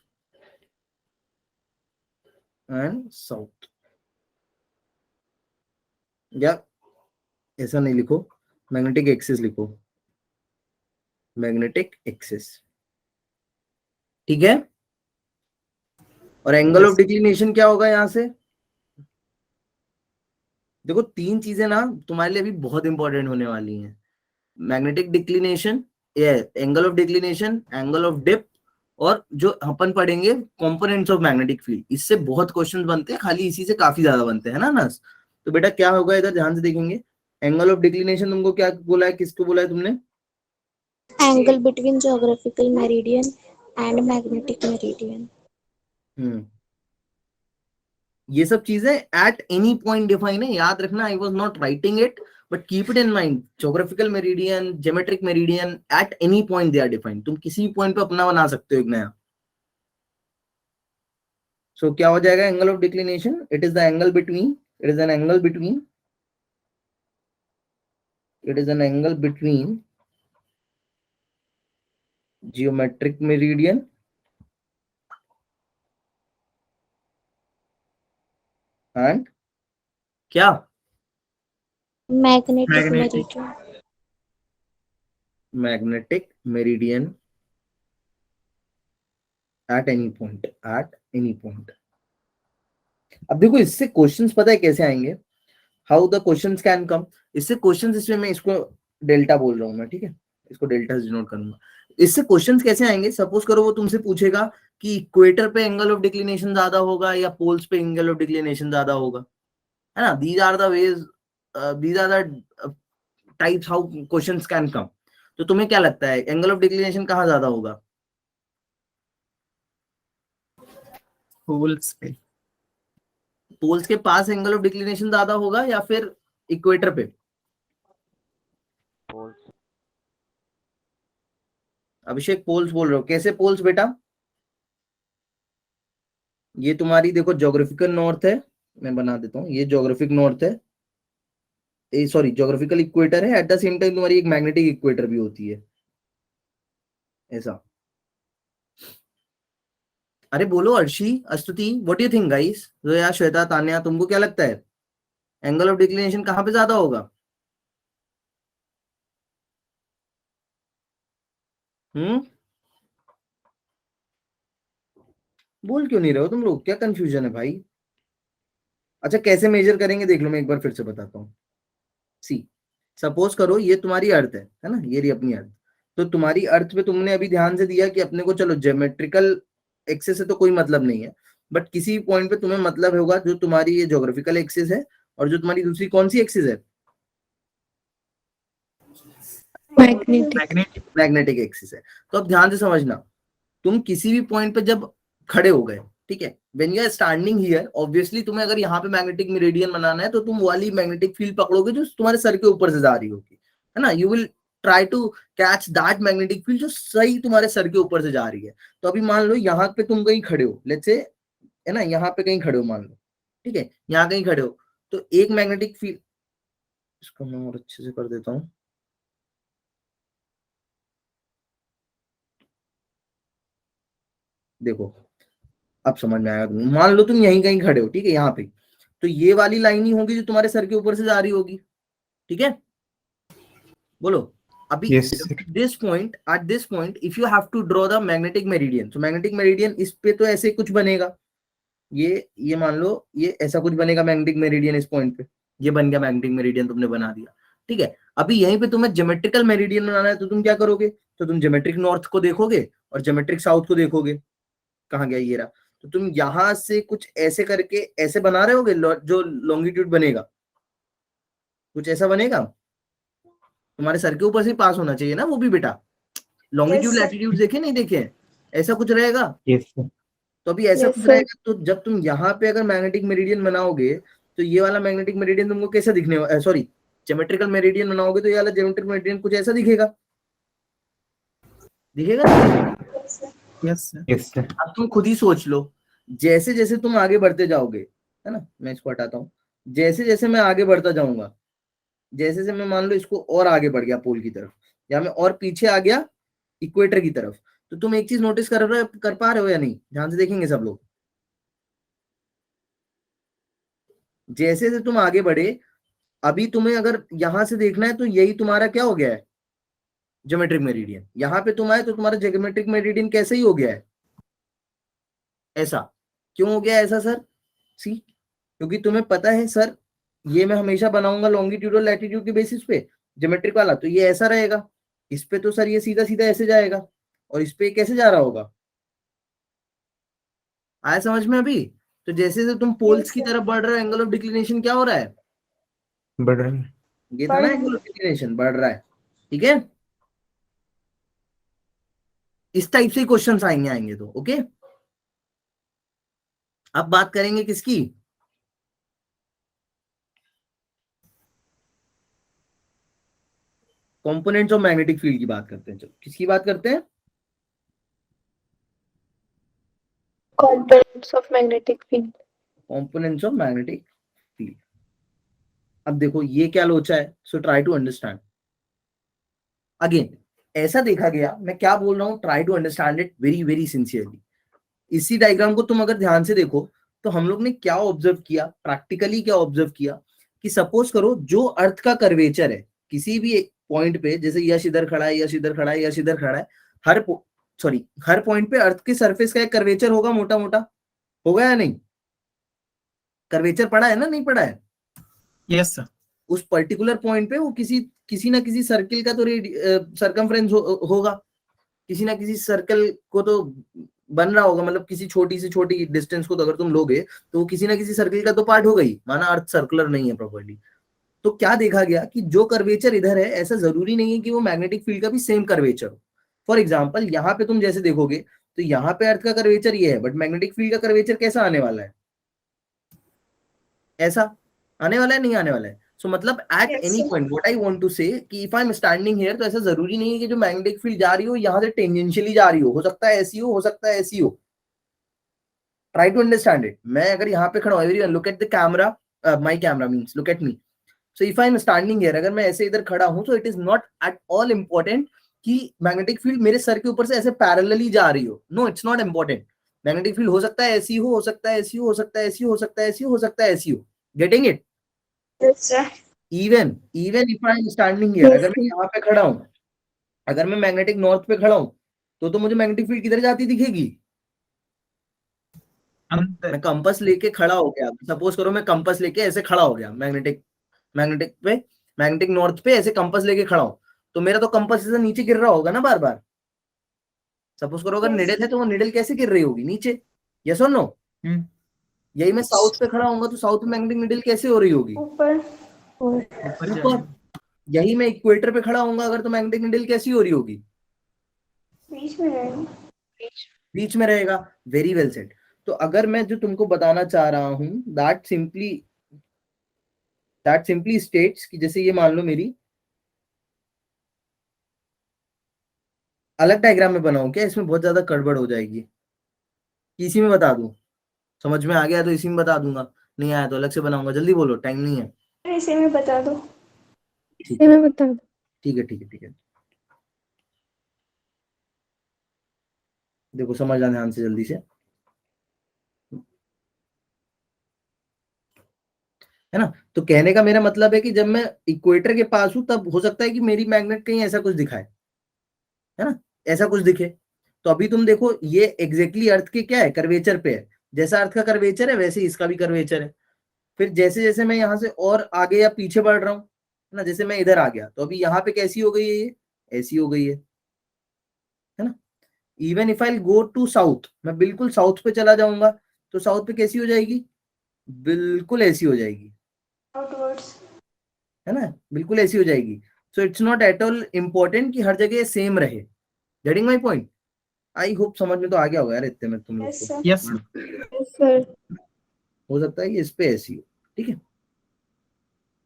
and south, या ऐसा नहीं लिखो, मैग्नेटिक एक्सिस लिखो, मैग्नेटिक एक्सिस, ठीक है। और एंगल ऑफ डिक्लिनेशन क्या होगा यहां से, देखो तीन चीजें ना तुम्हारे लिए अभी बहुत इंपॉर्टेंट होने वाली हैं, magnetic declination, angle of declination, angle of dip, और जो अपन पढ़ेंगे कंपोनेंट्स ऑफ मैग्नेटिक फील्ड। इससे बहुत क्वेश्चंस बनते हैं, खाली इसी से काफी ज्यादा बनते हैं ना। तो बेटा क्या होगा, इधर ध्यान से देखेंगे, एंगल ऑफ डिक्लिनेशन तुमको क्या बोला है, किसको बोला है तुमने, angle between geographical meridian and magnetic meridian. ये सब चीजें एट एनी पॉइंट डिफाइन है, याद रखना। I was not writing it, but keep it in mind, geographical meridian, geometric meridian, at any point they are defined, तुम किसी भी point पे अपना बना सकते हो एक नया। सो क्या हो जाएगा angle of declination, it is the angle between, it is an angle between, it is an angle between geometric meridian and क्या, magnetic magnetic. Meridian. Magnetic meridian at any point, at any point। अब देखो इससे questions पता है कैसे आएंगे, how the questions can कम, इससे questions, इसमें मैं इसको डेल्टा बोल रहा हूँ मैं, ठीक है, इसको डेल्टा से डिनोट करूंगा। इससे क्वेश्चंस कैसे आएंगे, सपोज करो वो तुमसे पूछेगा कि इक्वेटर पे एंगल ऑफ डिक्लिनेशन ज्यादा होगा या पोल्स पे एंगल ऑफ डिक्लिनेशन ज्यादा होगा, है ना, these are the ways, these are the types how questions can come. तो तुम्हें क्या लगता है एंगल ऑफ डिक्लिनेशन कहाँ ज्यादा होगा? पोल्स पे। पोल्स के पास एंगल ऑफ डिक्लिनेशन ज्यादा होगा या फिर इक्वेटर पे? अभिषेक पोल्स बोल रहे हो, कैसे पोल्स बेटा? ये तुम्हारी देखो ज्योग्राफिकल नॉर्थ है, मैं बना देता हूँ, ये ज्योग्राफिक नॉर्थ है, सॉरी ज्योग्राफिकल इक्वेटर है, एट द सेम टाइम तुम्हारी एक मैग्नेटिक इक्वेटर भी होती है, ऐसा। अरे बोलो Arshi, Astuti, what do you think guys? Zoya, Shweta, Tanya, तुमको क्या लगता है एंगल ऑफ डिक्लिनेशन कहाँ पे ज्यादा होगा? बोल क्यों नहीं रहे हो तुम लोग, क्या कंफ्यूजन है भाई? अच्छा कैसे मेजर करेंगे देख लो, मैं एक बार फिर से बताता हूँ। सी, सपोज करो ये तुम्हारी अर्थ है ना, ये रही अपनी अर्थ। तो तुम्हारी अर्थ पे तुमने अभी ध्यान से दिया कि अपने को चलो ज्योमेट्रिकल एक्सिस से तो कोई मतलब नहीं है, बट किसी पॉइंट पे तुम्हें मतलब होगा, जो तुम्हारी ये ज्योग्राफिकल एक्सिस है और जो तुम्हारी दूसरी कौन सी एक्सिस है? मैग्नेटिक। मैग्नेटिक एक्सिस है। तो अब ध्यान से समझना, तुम किसी भी पॉइंट पे जब खड़े हो गए, ठीक है, when you are standing here, obviously तुम्हें अगर यहाँ पे मैग्नेटिक मेरिडियन बनाना है तो तुम वाली मैग्नेटिक फील्ड पकड़ोगे जो तुम्हारे सर के ऊपर से जा रही होगी, है ना, you will try to catch that magnetic field जो सही तुम्हारे सर के ऊपर से जा रही है। तो अभी मान लो यहाँ पे तुम कहीं खड़े हो, लेट्स से, है ना, यहाँ पे कहीं खड़े हो मान लो, ठीक है, यहाँ कहीं खड़े हो, तो एक मैग्नेटिक फील्ड, इसको मैं और अच्छे से कर देता हूँ, देखो अब समझ में आया। मान लो तुम यहीं कहीं खड़े हो, ठीक है, यहाँ पे, तो ये वाली लाइन ही होगी जो तुम्हारे सर के ऊपर से जा रही होगी, ठीक है, बोलो। अभी Yes, sir. at this point if you have to draw the magnetic meridian, so magnetic meridian इस पे तो ऐसे कुछ बनेगा, ये मान लो ये ऐसा कुछ बनेगा मैग्नेटिक मेरिडियन इस पॉइंट पे, ये बन गया मैग्नेटिक मेरिडियन, तुमने बना दिया, ठीक है। अभी यहीं पे तुम्हें ज्योमेट्रिकल मेरिडियन बनाना है, तो तुम क्या करोगे, तो तुम ज्योमेट्रिक नॉर्थ को देखोगे और ज्योमेट्रिक साउथ को देखोगे, कहाँ गया ये रहा, तो तुम यहां से कुछ ऐसे करके ऐसे बना रहे होगे, जो लॉन्गिट्यूड बनेगा कुछ ऐसा बनेगा, तुम्हारे सर के ऊपर से पास होना चाहिए ना वो भी बेटा, लॉन्गिट्यूड Yes, sir. लैटिट्यूड देखे नहीं देखे, ऐसा कुछ रहेगा। Yes, sir. तो अभी ऐसा Yes, कुछ sir. रहेगा, तो जब तुम यहाँ पे अगर मैग्नेटिक मेरिडियन बनाओगे तो ये वाला मैग्नेटिक मेरिडियन तुमको कैसा दिखने, सॉरी ज्योमेट्रिकल मेरिडियन बनाओगे तो ये वाला ज्योमेट्रिक मेरिडियन कुछ ऐसा दिखेगा, दिखेगा ना? Yes sir. Yes, sir. अब तुम खुद ही सोच लो, जैसे जैसे तुम आगे बढ़ते जाओगे, है ना, मैं इसको हटाता हूँ, जैसे जैसे मैं आगे बढ़ता जाऊंगा, जैसे जैसे मैं मान लो इसको और आगे बढ़ गया पोल की तरफ, या मैं और पीछे आ गया इक्वेटर की तरफ, तो तुम एक चीज नोटिस कर पा रहे हो या नहीं? ध्यान से देखेंगे सब लोग, जैसे जैसे तुम आगे बढ़े, अभी तुम्हें अगर यहां से देखना है तो यही तुम्हारा क्या हो गया है, ज्योमेट्रिक मेरिडियन। यहाँ पे तुम आए तो तुम्हारा ज्योमेट्रिक मेरिडियन कैसे ही हो गया है, ऐसा। क्यों हो गया ऐसा सर? सी, क्योंकि तुम्हें पता है सर ये मैं हमेशा बनाऊंगा लॉन्गिट्यूड और लैटिट्यूड के बेसिस पे ज्योमेट्रिक वाला, तो ये ऐसा रहेगा, इस पे तो सर ये सीधा सीधा ऐसे जाएगा, और इस पे कैसे जा रहा होगा, आया समझ में अभी? तो जैसे जैसे तुम पोल्स Yes, की sir. तरफ बढ़ रहे हो, एंगल ऑफ डिक्लिनेशन क्या हो रहा है, बढ़ रहा है. ये था ना, बढ़ एंगल ऑफ डिक्लिनेशन बढ़ रहा है, ठीक है। इस टाइप से क्वेश्चंस आएंगे तो ओके। अब बात करेंगे किसकी, कंपोनेंट्स ऑफ मैग्नेटिक फील्ड की बात करते हैं। चलो किसकी बात करते हैं? Components of magnetic field. Components of magnetic field. अब देखो ये क्या लोचा है, so try to understand. Again ऐसा देखा गया, मैं क्या बोल रहा हूं, try to understand it very very sincerely. इसी डायग्राम को तुम अगर ध्यान से देखो तो हम लोग ने क्या ऑब्जर्व किया, प्रैक्टिकली क्या ऑब्जर्व किया, कि सपोज करो जो अर्थ का कर्वेचर है किसी भी एक पॉइंट पे, जैसे यश इधर खड़ा है, यश इधर खड़ा है, यश इधर खड़ा है, हर पॉइंट पे अर्थ के सरफेस का एक कर्वेचर होगा, मोटा मोटा होगा या नहीं? कर्वेचर पढ़ा है ना, नहीं पढ़ा है? Yes sir. उस पर्टिकुलर पॉइंट पे वो किसी ना किसी सर्किल का तो सरकमफ्रेंस होगा, किसी ना किसी सर्कल को तो बन रहा होगा, मतलब किसी छोटी से छोटी डिस्टेंस को तो अगर तुम लोगे तो वो किसी ना किसी सर्किल का तो पार्ट होगा ही, माना अर्थ सर्कुलर नहीं है प्रॉपर्ली। तो क्या देखा गया कि जो कर्वेचर इधर है ऐसा जरूरी नहीं है कि वो मैग्नेटिक फील्ड का भी सेम कर्वेचर हो। फॉर एग्जाम्पल यहाँ पे तुम जैसे देखोगे तो यहाँ पे अर्थ का कर्वेचर ये है, बट मैग्नेटिक फील्ड का कर्वेचर कैसा आने वाला है, ऐसा आने वाला है, नहीं आने वाला है। सो मतलब at Yes, any sir. Point what I want to say कि if I am standing here, तो ऐसा जरूरी नहीं है कि जो मैग्नेटिक फील्ड जा रही हो यहाँ से टेंजेंशियली जा रही हो सकता है ऐसी हो सकता है ऐसी हो। Try to understand it. मैं अगर यहाँ पे खड़ा हूँ, everyone look at the camera, my camera means look at me. So if I am standing here, अगर मैं ऐसे इधर खड़ा हूं, तो it is not at all important कि मैग्नेटिक फील्ड मेरे सर के ऊपर से ऐसे पैरेलली जा रही हो। No, it's not important. Magnetic field हो सकता है ऐसी हो सकता है ऐसी हो सकता है ऐसी हो सकता है ऐसी हो सकता है ऐसी हो। Getting it? Yes, sir. Even if I am standing here, Yes, अगर मैं sir. यहाँ पे खड़ा हूँ, अगर मैं मैग्नेटिक नॉर्थ पे खड़ा हूँ, तो मुझे मैग्नेटिक फील्ड किधर जाती दिखेगी? अंदर। मैं कंपास लेके खड़ा हो गया, सपोज करो मैं कंपास लेके ऐसे खड़ा हो गया मैग्नेटिक नॉर्थ पे ऐसे कंपास लेके खड़ा हूं, तो मेरा तो कंपास से नीचे गिर रहा होगा ना बार बार। सपोज करो अगर Yes. निडल है तो वो निडल कैसे गिर रही होगी? नीचे। यस और नो? यही मैं साउथ पे खड़ा होऊंगा तो साउथ में मैग्नेटिक निडल कैसे हो रही होगी? ऊपर. ऊपर जा ऊपर। यही मैं इक्वेटर पे खड़ा होऊंगा अगर, तो मैग्नेटिक निडल कैसी हो रही होगी? बीच में रहेगा. बीच में रहेगा। Very well said. तो अगर मैं जो तुमको बताना चाह रहा हूं, दैट सिंपली स्टेट्स कि जैसे ये मान लो मेरी अलग डायग्राम में बनाऊं क्या? इसमें बहुत ज्यादा गड़बड़ हो जाएगी। इसी में बता दूं? समझ में आ गया तो इसी में बता दूंगा, नहीं आया तो अलग से बनाऊंगा। जल्दी बोलो, टाइम नहीं है। इसे में बता दो. ठीक ये है मैं बता दूं. ठीक है ठीक है ठीक है। देखो समझना ध्यान से जल्दी से, है ना? तो कहने का मेरा मतलब है कि जब मैं इक्वेटर के पास हूं तब हो सकता है कि मेरी मैग्नेट कहीं ऐसा कुछ दिखाए, है ना, ऐसा कुछ दिखे। तो अभी तुम देखो ये एग्जैक्टली अर्थ के क्या है, कर्वेचर पे है। जैसा अर्थ का कर्वेचर है वैसे इसका भी कर्वेचर है। फिर जैसे जैसे मैं यहाँ से और आगे या पीछे बढ़ रहा हूँ, है ना, जैसे मैं इधर आ गया तो अभी यहाँ पे कैसी हो गई है, ये ऐसी हो गई है ना। Even if I go to south, मैं बिल्कुल साउथ पे चला जाऊंगा तो साउथ पे कैसी हो जाएगी? बिल्कुल ऐसी हो जाएगी, आउटवर्ड्स. है ना, बिल्कुल ऐसी हो जाएगी। So it's not at all important कि हर जगह सेम रहे। Getting my point? I hope समझ में तो आ गया होगा यार इतने में तुम लोग Yes, को। sir. Yes Yes, sir. हो सकता है कि इस पे ऐसी हो, ठीक है।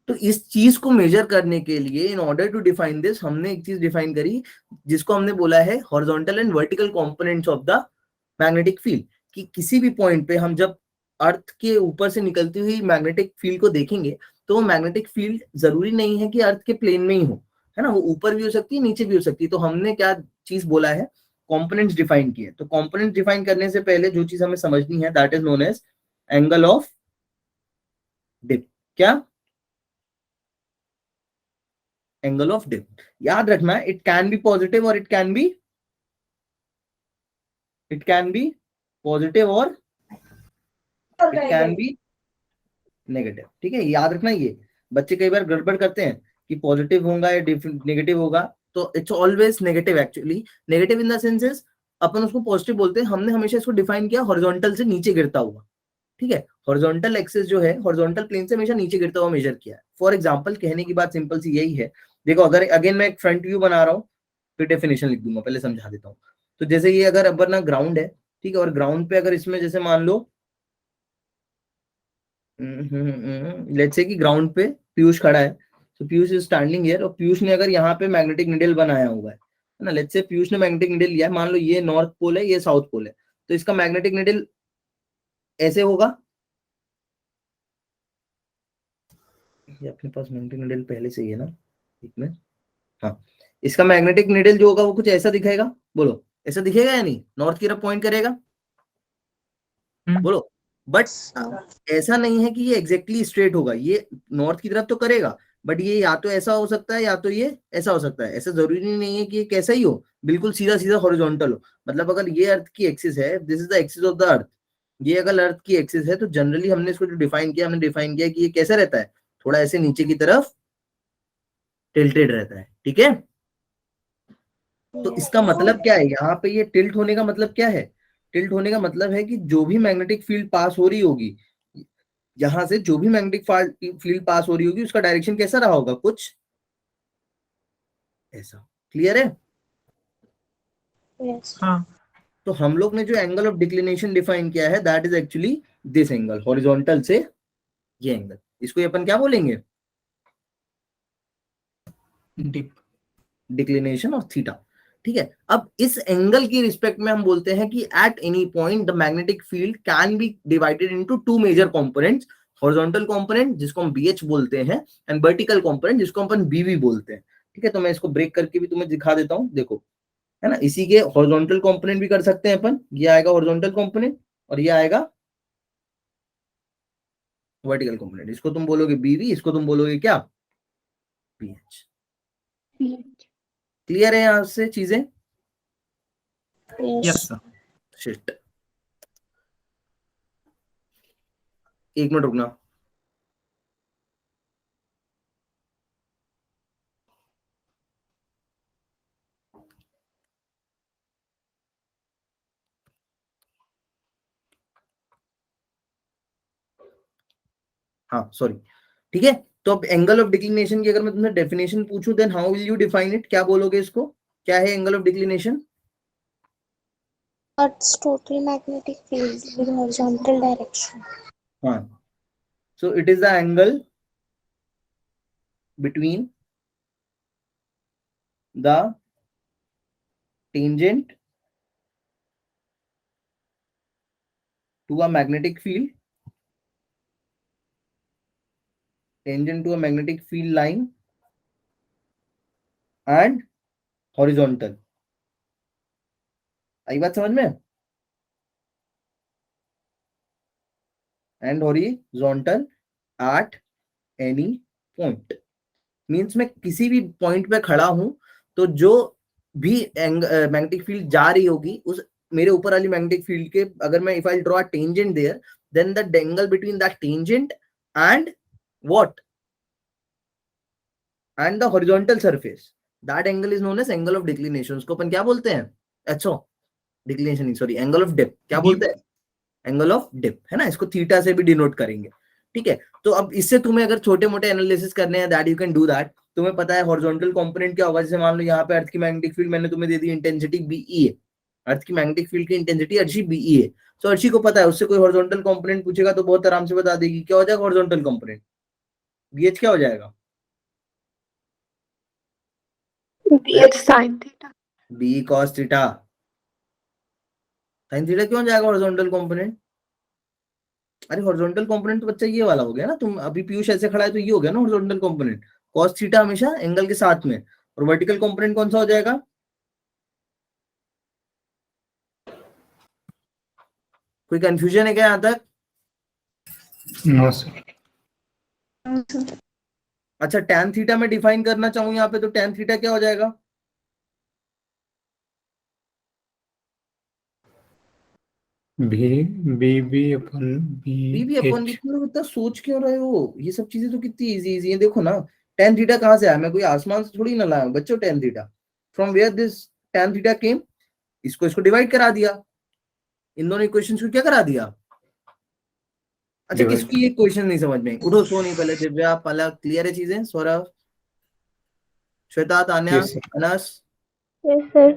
तो इस चीज को मेजर करने के लिए, in order to define this, हमने एक चीज डिफाइन करी जिसको हमने बोला है horizontal and vertical components of the magnetic field. कि किसी भी पॉइंट पे हम जब अर्थ के ऊपर से निकलती हुई मैग्नेटिक फील्ड को देखेंगे तो वो मैग्नेटिक फील्ड जरूरी नहीं है कि अर्थ के प्लेन में ही हो, है ना, वो ऊपर भी हो सकती है नीचे भी हो सकती है। तो हमने क्या चीज बोला है, कंपोनेंट्स डिफाइन किए। तो कंपोनेंट्स डिफाइन करने से पहले जो चीज हमें समझनी है that is known as angle of dip. क्या? Angle of dip. याद रखना, इट कैन बी पॉजिटिव और इट कैन बी पॉजिटिव और इट कैन बी नेगेटिव, ठीक है, याद रखना। ये बच्चे कई बार गड़बड़ करते हैं कि पॉजिटिव होगा या नेगेटिव होगा, तो it's always negative. Actually negative in the senses अपन उसको पॉजिटिव बोलते हैं। हमने हमेशा इसको डिफाइन किया हॉरिजॉन्टल से नीचे गिरता हुआ, ठीक है। हॉरिजॉन्टल एक्सिस जो है हॉरिजॉन्टल प्लेन से हमेशा नीचे गिरता हुआ मेजर किया है। फॉर एग्जांपल कहने की बात सिंपल सी यही है। देखो अगर अगेन मैं एक फ्रंट व्यू बना रहा हूँ, फिर डेफिनेशन लिख दूंगा, पहले समझा देता हूँ। तो जैसे ये अगर अब ना ग्राउंड है, ठीक है, और ग्राउंड पे अगर इसमें जैसे मान लो लेट्स से कि ग्राउंड पे पीयूष खड़ा है, तो पीयूष इज स्टैंडिंग हियर, और पीयूष ने अगर यहाँ पे मैग्नेटिक निडल बनाया हुआ है ना, लेट्स से पीयूष ने मैग्नेटिक निडल लिया है, मान लो ये नॉर्थ पोल है ये साउथ पोल है, तो इसका मैग्नेटिक निडल ऐसे होगा। ये अपने पास मैग्नेटिक निडल पहले से ही है ना, एक में, हाँ, इसका मैग्नेटिक निडल जो होगा वो कुछ ऐसा दिखेगा। बोलो ऐसा दिखेगा या नहीं? नॉर्थ की तरफ पॉइंट करेगा, बोलो। बट ऐसा नहीं है कि ये एग्जैक्टली स्ट्रेट होगा, ये नॉर्थ की तरफ तो करेगा, बट ये या तो ऐसा हो सकता है या तो ये ऐसा हो सकता है। ऐसा जरूरी नहीं है कि ये कैसा ही हो, बिल्कुल सीधा सीधा हॉरिजॉन्टल हो। मतलब अगर ये अर्थ की एक्सिस है, this is the axis of the earth, ये अगर अर्थ की एक्सिस है तो जनरली हमने इसको जो डिफाइन किया, हमने डिफाइन किया कि ये कैसा रहता है, थोड़ा ऐसे नीचे की तरफ टिल्टेड रहता है, ठीक है। तो इसका मतलब क्या है, यहाँ पे ये टिल्ट होने का मतलब क्या है, टिल्ट होने का मतलब है कि जो भी मैग्नेटिक फील्ड पास हो रही होगी, यहां से जो भी मैग्नेटिक फील्ड पास हो रही होगी उसका डायरेक्शन कैसा रहा होगा, कुछ ऐसा। क्लियर है? Yes. हाँ, तो हम लोग ने जो एंगल ऑफ डिक्लिनेशन डिफाइन किया है that is actually this angle, horizontal से ये एंगल, इसको अपन क्या बोलेंगे, डिप। डिक्लिनेशन ऑफ थीटा, ठीक है। अब इस एंगल की रिस्पेक्ट में हम बोलते हैं कि at any point the magnetic field can be divided into two major components, horizontal component जिसको हम BH बोलते हैं एंड वर्टिकल कंपोनेंट जिसको अपन BV बोलते हैं, ठीक है। तो मैं इसको ब्रेक करके भी तुम्हें दिखा देता हूं, देखो, है ना। इसी के हॉरिजॉन्टल कंपोनेंट भी कर सकते हैं अपन, ये आएगा हॉरिजॉन्टल कंपोनेंट और ये आएगा वर्टिकल कंपोनेंट, इसको तुम बोलोगे BV, इसको तुम बोलोगे क्या, BH। क्लियर है यहां से चीजें? Yes. Yes sir. शिट, एक मिनट रुकना। हाँ सॉरी, ठीक है। तो अब एंगल ऑफ डिक्लिनेशन की अगर मैं तुमसे डेफिनेशन पूछूं then how will you define it, क्या बोलोगे इसको, क्या है angle of declination? Earth's total magnetic field with horizontal direction. हाँ, so it is the angle between the tangent to a magnetic field, tangent to a magnetic field line and horizontal. आई बात समझ में? And horizontal at any point, means मैं किसी भी point पे खड़ा हूं तो जो भी मैग्नेटिक फील्ड जा रही होगी उस मेरे ऊपर वाली मैग्नेटिक फील्ड के, अगर मैं if I draw a tangent there then the angle between that tangent and what and the horizontal surface, that angle is known as angle of declination. उसको अपन क्या बोलते हैं, अच्छा declination sorry, angle of dip, क्या बोलते हैं, angle of dip, है ना। इसको थीटा से भी डिनोट करेंगे, ठीक है। तो अब इससे तुम्हें अगर छोटे मोटे एनालिसिस करने हैं that you can do that. तुम्हें पता है हॉरिजॉन्टल कंपोनेंट क्या होगा, जैसे मान लो यहाँ पे अर्थ की मैग्नेटिक फील्ड मैंने तुम्हें दे दी इंटेंसिटी BE है, अर्थ की मैग्नेटिक फील्ड की इंटेंसिटी अर्शी BE है। तो अर्शी को पता है, उससे कोई हॉरिजॉन्टल कंपोनेंट पूछेगा तो बहुत आराम से बता देगी, क्या हो जाएगा हॉरिजॉन्टल कंपोनेंट, BH क्या हो जाएगा, BH sin theta. BE cos theta, sin theta क्यों हो जाएगा हॉरिजॉन्टल कंपोनेंट, अरे हॉरिजॉन्टल कंपोनेंट तो बच्चा ये वाला हो गया ना, तुम अभी पीयूष ऐसे खड़ा है तो ये हो गया ना हॉरिजॉन्टल कंपोनेंट, cos थीटा हमेशा एंगल के साथ में, और वर्टिकल कंपोनेंट कौन सा हो जाएगा, कोई कंफ्यूजन है क्या यहाँ तक? No sir. अच्छा tan थीटा में डिफाइन करना चाहूँ यहाँ पे तो tan थीटा क्या हो जाएगा, बी अपन बीबी अपन भी, BH। तुम लोग इतना सोच क्यों रहे हो, ये सब चीजें तो कितनी इजी इजी है, देखो ना। tan थीटा कहाँ से आया, मैं कोई आसमान से थोड़ी ना लाया हूँ बच्चों, tan theta from where this tan theta came, इसको डिवाइड करा दिया, इन दोनों इक्वेशंस को क्या करा दिया। अच्छा Divide. किसकी ये क्वेश्चन नहीं समझ में, उठो सोनी पहले, दिव्या पलक, क्लियर है चीजें, Saurabh, Shweta, Tanya, Yes sir. Anas, Yes, sir.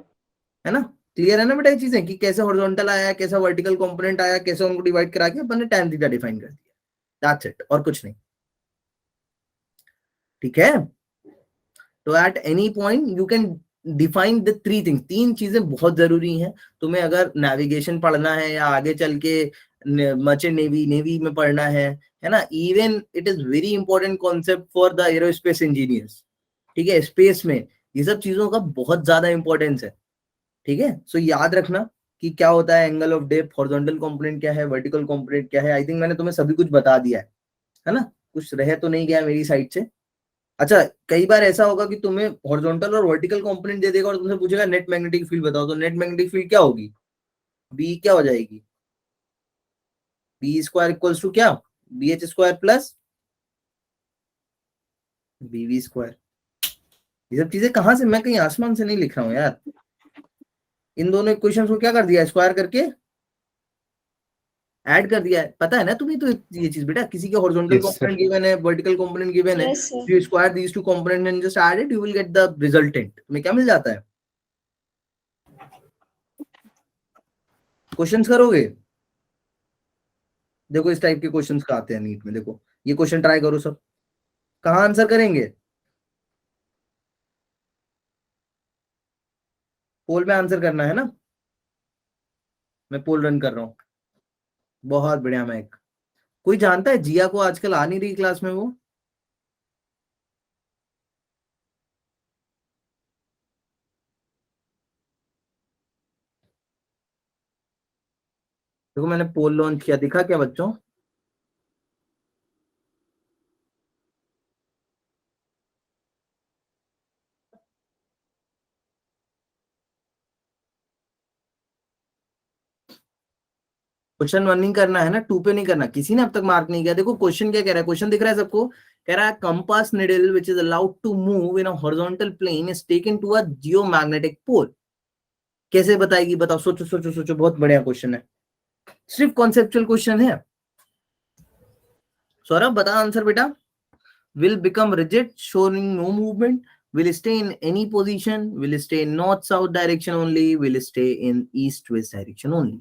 है ना, क्लियर है ना बेटा ये चीजें कि कैसे हॉरिजॉन्टल आया, कैसा वर्टिकल कंपोनेंट आया, कैसे उनको डिवाइड करा के अपन ने tan थीटा डिफाइन कर दिया, दैट्स इट, और कुछ नहीं, ठीक है। तो eight any point you can define the three things, तीन चीजें बहुत जरूरी हैं तुम्हें अगर नेविगेशन पढ़ना है या आगे चल के मर्चेंट नेवी में पढ़ना है ना। Even it is very important concept for the aerospace engineers, ठीक है। स्पेस में ये सब चीजों का बहुत ज्यादा इंपॉर्टेंस है, ठीक है। सो याद रखना कि क्या होता है angle of depth, horizontal component क्या है, वर्टिकल कंपोनेंट क्या है। आई थिंक मैंने तुम्हें सभी कुछ बता दिया है ना, कुछ रह तो नहीं गया मेरी साइड से। अच्छा कई बार ऐसा होगा कि तुम्हें हॉरिजॉन्टल और वर्टिकल कंपोनेंट दे देगा और तुमसे पूछेगा नेट मैग्नेटिक फील्ड बताओ, तो नेट मैग्नेटिक फील्ड क्या होगी, बी क्या हो जाएगी, बी स्क्वायर इक्वल्स टू क्या, BH square plus BV square, ये सब चीजें कहाँ से, मैं कहीं आसमान से नहीं लिख रहा हूँ यार। इन दोनों इक्वेशंस को क्या कर दिया, स्क्वायर करके ऐड कर दिया है। पता है ना तुम्हें तो ये चीज बेटा, किसी के horizontal Yes, sir. Component given है, वर्टिकल कंपोनेंट गिवन है, Yes, sir. you square these two components and just add it, you will get the resultant। तुम्हें क्या मिल जाता है? क्वेश्चंस करोगे? देखो इस टाइप के क्वेश्चंस का आते हैं नीट में। देखो ये क्वेश्चन ट्राई करो सब, कहाँ आंसर करेंगे? पोल में आंसर करना है ना, मैं पोल रन कर रहा हूँ। बहुत बढ़िया मैक। कोई जानता है जिया को आजकल आ नहीं रही क्लास में? वो देखो मैंने पोल लॉन्च किया, दिखा क्या बच्चों? क्वेश्चन 1 नहीं करना है ना, 2 पे नहीं करना। किसी ने अब तक मार्क नहीं किया। देखो क्वेश्चन क्या कह रहा है, क्वेश्चन दिख रहा है सबको? कह रहा है compass needle which is allowed to move in a horizontal plane is taken to a geomagnetic pole. कैसे बताएगी? बताओ, सोचो सोचो सोचो, बहुत बढ़िया क्वेश्चन है, सिर्फ कॉन्सेप्चुअल क्वेश्चन है। सौरभ बता आंसर बेटा। will become rigid showing no movement, will stay in any position, will stay in north south direction only, will stay in east west direction only।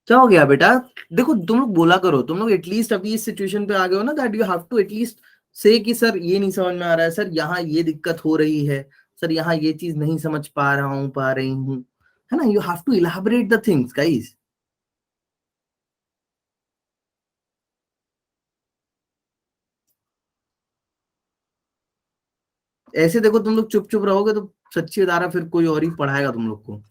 क्या हो गया बेटा? देखो तुम लोग बोला करो, तुम लोग एटलीस्ट अभी इस सिचुएशन पे आ गए हो ना, that you have to at least say कि सर ये नहीं समझ में आ रहा है, सर यहाँ ये दिक्कत हो रही है, सर यहाँ ये चीज नहीं समझ पा रहा हूँ, पा रही हूँ, है ना। You have to elaborate the things guys. ऐसे देखो तुम लोग चुप चुप रहोगे तो सच्ची बता रहा, फिर कोई और ही पढ़ाएगा तुम लोग को।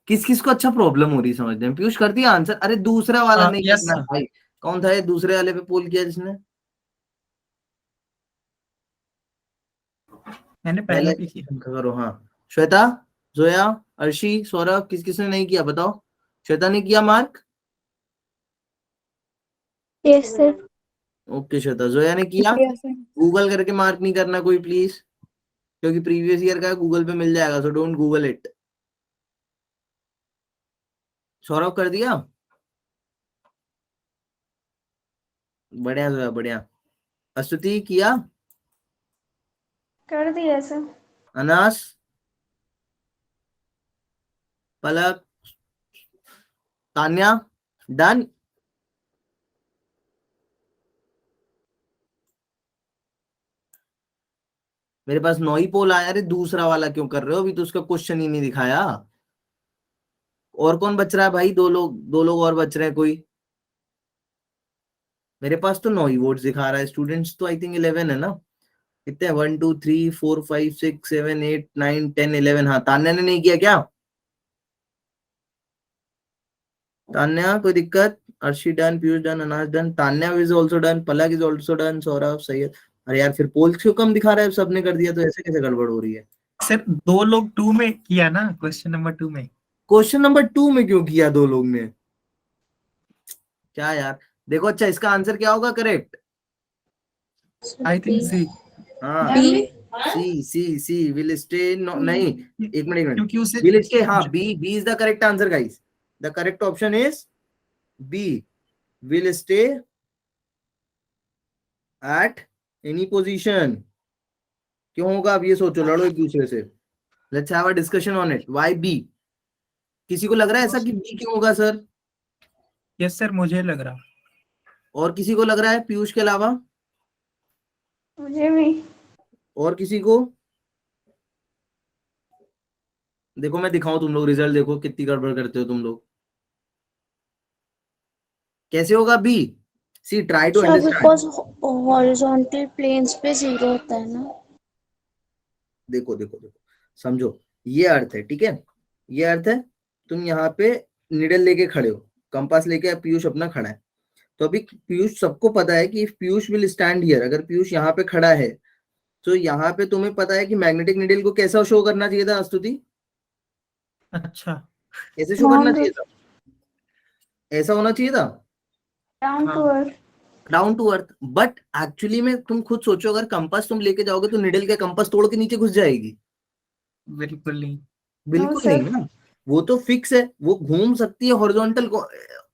किस किस को अच्छा प्रॉब्लम हो रही समझने में? पीयूष कर दिया आंसर? अरे दूसरा वाला नहीं yes, करना sir. भाई। कौन था ये दूसरे वाले पे पोल किया जिसने? मैंने पहले भी किया। करो हाँ। श्वेता, जोया, अर्शी, सौरभ, किस किसने नहीं किया बताओ? श्वेता ने किया mark? Yes, sir. Okay Shweta. Zoya ने किया? Yes, sir. गूगल करके मार्क नहीं करना कोई प्लीज, क्योंकि प्रीवियस ईयर का गूगल पे मिल जाएगा, so don't Google it. Saurabh कर दिया? बढ़िया जोया बढ़िया। अस्तुति किया? कर दिया सर। अनास, पलक, तान्या, डन? मेरे पास 9 ही पोल आया। अरे दूसरा वाला क्यों कर रहे हो? अभी तो उसका क्वेश्चन ही नहीं दिखाया। और कौन बच रहा है भाई? दो लोग और बच रहे हैं कोई? मेरे पास तो 9 ही वोट्स दिखा रहा है। स्टूडेंट्स तो आई थिंक 11 है ना? कितने? 1 2 3 4 5 6 7 8 9 10 11। हाँ तान्या ने नहीं किया क्या? तान्या कोई दिक्कत? अर्शी डन, पीयूष डन, अनाज done, Tanya is also done, Palak is also done, Saurabh, Syed. अरे यार फिर पोल क्यों कम दिखा रहा है? सबने कर दिया तो ऐसे कैसे गड़बड़ हो रही है? सर 2 लोग 2 में किया ना, क्वेश्चन नंबर 2 में। क्वेश्चन नंबर 2 में क्यों किया 2 लोग ने? क्या यार? देखो अच्छा इसका आंसर क्या होगा करेक्ट? आई थिंक सी। हाँ सी विल स्टे। नहीं एक मिनट क्योंकि उसे विल स्टे। हाँ B is the correct answer guys. The correct option is B, will stay at any position. क्यों होगा? अब ये सोचो, लड़ो एक दूसरे से। Let's have a discussion on it. Why B? किसी को लग रहा है ऐसा कि बी क्यों होगा सर? यस सर, मुझे लग रहा। और किसी को लग रहा है पीयूष के अलावा? मुझे भी। और किसी को? देखो मैं दिखाऊं तुम लोग रिजल्ट, देखो कितनी गड़बड़ करते हो तुम लोग। कैसे होगा B? See try to understand. Because horizontal planes पे 0 होता है ना। देखो देखो देखो समझो, ये अर्थ है, ठीक है? ये अर्थ है, तुम यहाँ पे निडल लेके खड़े हो, कंपास लेके पीयूष अपना खड़ा है। तो अभी पीयूष, सबको पता है कि पीयूष विल स्टैंड हियर। अगर पीयूष यहाँ पे खड़ा है तो यहाँ पे तुम्हें पता है कि मैग्नेटिक निडल को कैसा शो करना चाहिए था अस्तुति? अच्छा ऐसे शो करना Down चाहिए to था, ऐसा होना चाहिए था, down to हाँ earth. Down to earth. But actually में तुम खुद सोचो, अगर कंपास तुम लेके जाओगे तो निडल के कंपास तोड़ के नीचे घुस जाएगी? बिल्कुल नहीं। No, बिल्कुल sir. नहीं ना, वो तो फिक्स है, वो घूम सकती है हॉरिजॉन्टल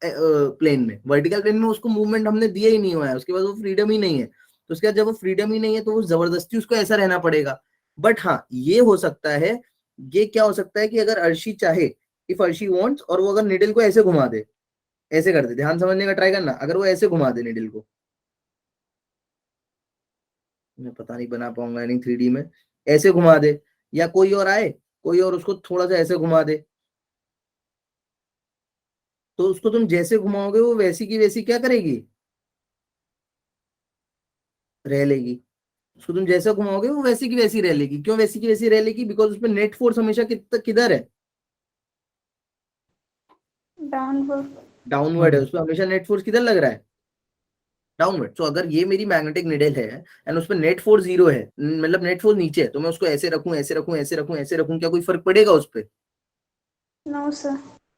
प्लेन में, वर्टिकल प्लेन में उसको मूवमेंट हमने दिया ही नहीं हुआ है, उसके बाद वो फ्रीडम ही नहीं है। तो उसके बाद जब वो फ्रीडम ही नहीं है तो वो जबरदस्ती उसको ऐसा रहना पड़ेगा। बट हाँ ये हो सकता है, ये क्या हो सकता है कि अगर अर्शी चाहे, इफ अर्शी वांट्स, और वो अगर निडल को ऐसे घुमा दे, ऐसे कर दे, ध्यान समझने का ट्राई करना, अगर वो ऐसे घुमा दे निडल को, मैं पता नहीं बना पाऊंगा नहीं 3D में, ऐसे घुमा दे, या कोई और आए, कोई और उसको थोड़ा सा ऐसे घुमा दे, तो उसको तुम जैसे घुमाओगे वो वैसी की वैसी क्या करेगी, रह लेगी। उसको तुम जैसा घुमाओगे वो वैसी की वैसी रह लेगी। क्यों वैसी की वैसी रह लेगी? बिकॉज उसमें नेट फोर्स हमेशा किधर है, Downward. डाउनवर्ड है, उसमें हमेशा नेट फोर्स किधर लग रहा है, डाउनवर्ड। तो अगर ये मेरी मैग्नेटिक निडल है एंड उसमें नेट फोर्स 0 है, मतलब नेट फोर्स नीचे है, तो मैं उसको ऐसे रखूं, ऐसे रखूं, ऐसे रखूं, ऐसे रखूं, क्या कोई फर्क पड़ेगा उस पर? No, sir.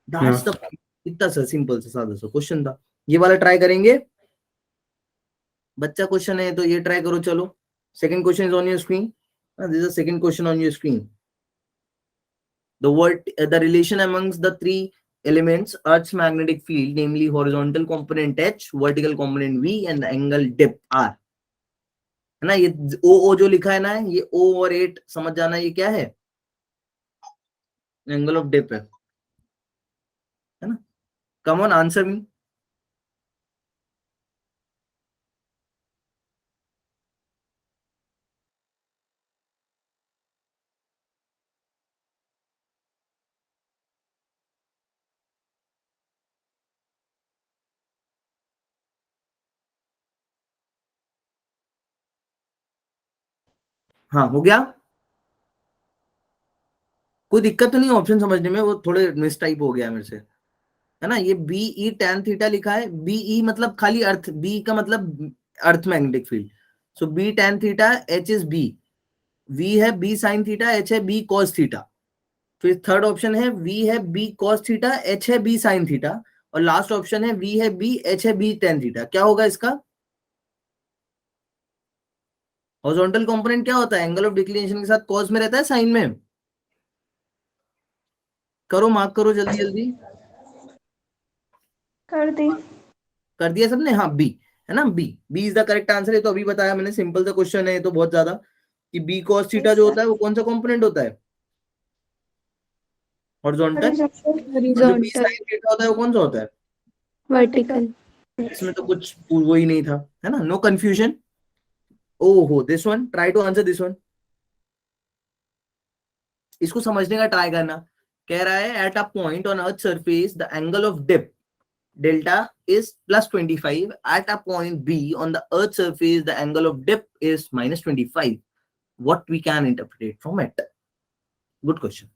दैट्स द, इतना सा सिंपल सा सादा सा क्वेश्चन था। ये वाला ट्राई करेंगे, बच्चा क्वेश्चन है तो ये ट्राई करो। चलो second question is on your screen, this is second question on your screen. The relation amongst the three elements Earth's magnetic field, namely horizontal component H, vertical component V, and the angle dip R, है ना? ये O जो लिखा है ना, ये O और 8 समझ जाना, ये क्या है, एंगल ऑफ डिप है ना? Come on answer me. हाँ हो गया, कोई दिक्कत तो नहीं ऑप्शन समझने में, वो थोड़े मिस टाइप हो गया मेरे से, है ना? ये बी ई टेन थीटा लिखा है, बी ई मतलब खाली अर्थ, बी का मतलब earth magnetic field, so B tan theta, H is B, V है बी साइन थीटा, एच है बी कॉस थीटा। फिर थर्ड ऑप्शन है वी है बी कॉस थीटा, एच है बी साइन थीटा, और लास्ट ऑप्शन है वी है B, H है बी टेन थीटा। क्या होगा इसका? हॉरिजॉन्टल कंपोनेंट क्या होता है? एंगल ऑफ डिक्लिनेशन के साथ कॉस में रहता है, साइन में? करो मार्क करो जल्दी जल्दी। कर दी। कर दिया सबने? हाँ बी, है ना? B, B is the correct answer है, तो अभी बताया मैंने, सिंपल सा क्वेश्चन है ये तो बहुत ज्यादा, कि बी कॉस थीटा Yes, जो sir. होता है वो कौन सा कंपोनेंट होता है, हॉरिजॉन्टल, Horizontal. और जो बी Horizontal. साइन थीटा होता है वो कौन सा होता है? Vertical. Vertical. इसमें तो कुछ वो ही नहीं था, है ना? No confusion. ओहो, this one, try to answer this one, इसको समझने का ट्राई करना। कह रहा है at a point on earth surface the angle of dip delta is plus 25, at a point B on the earth surface the angle of dip is minus 25, what we can interpret from it? Good question.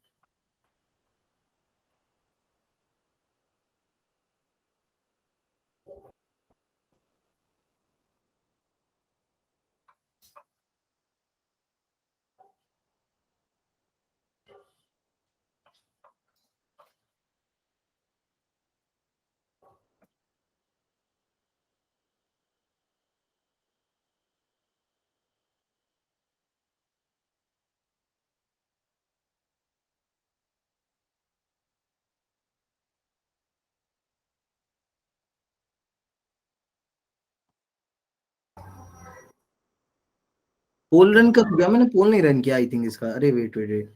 Poll run कर दिया मैंने, पोल नहीं run किया I think इसका। अरे wait wait wait,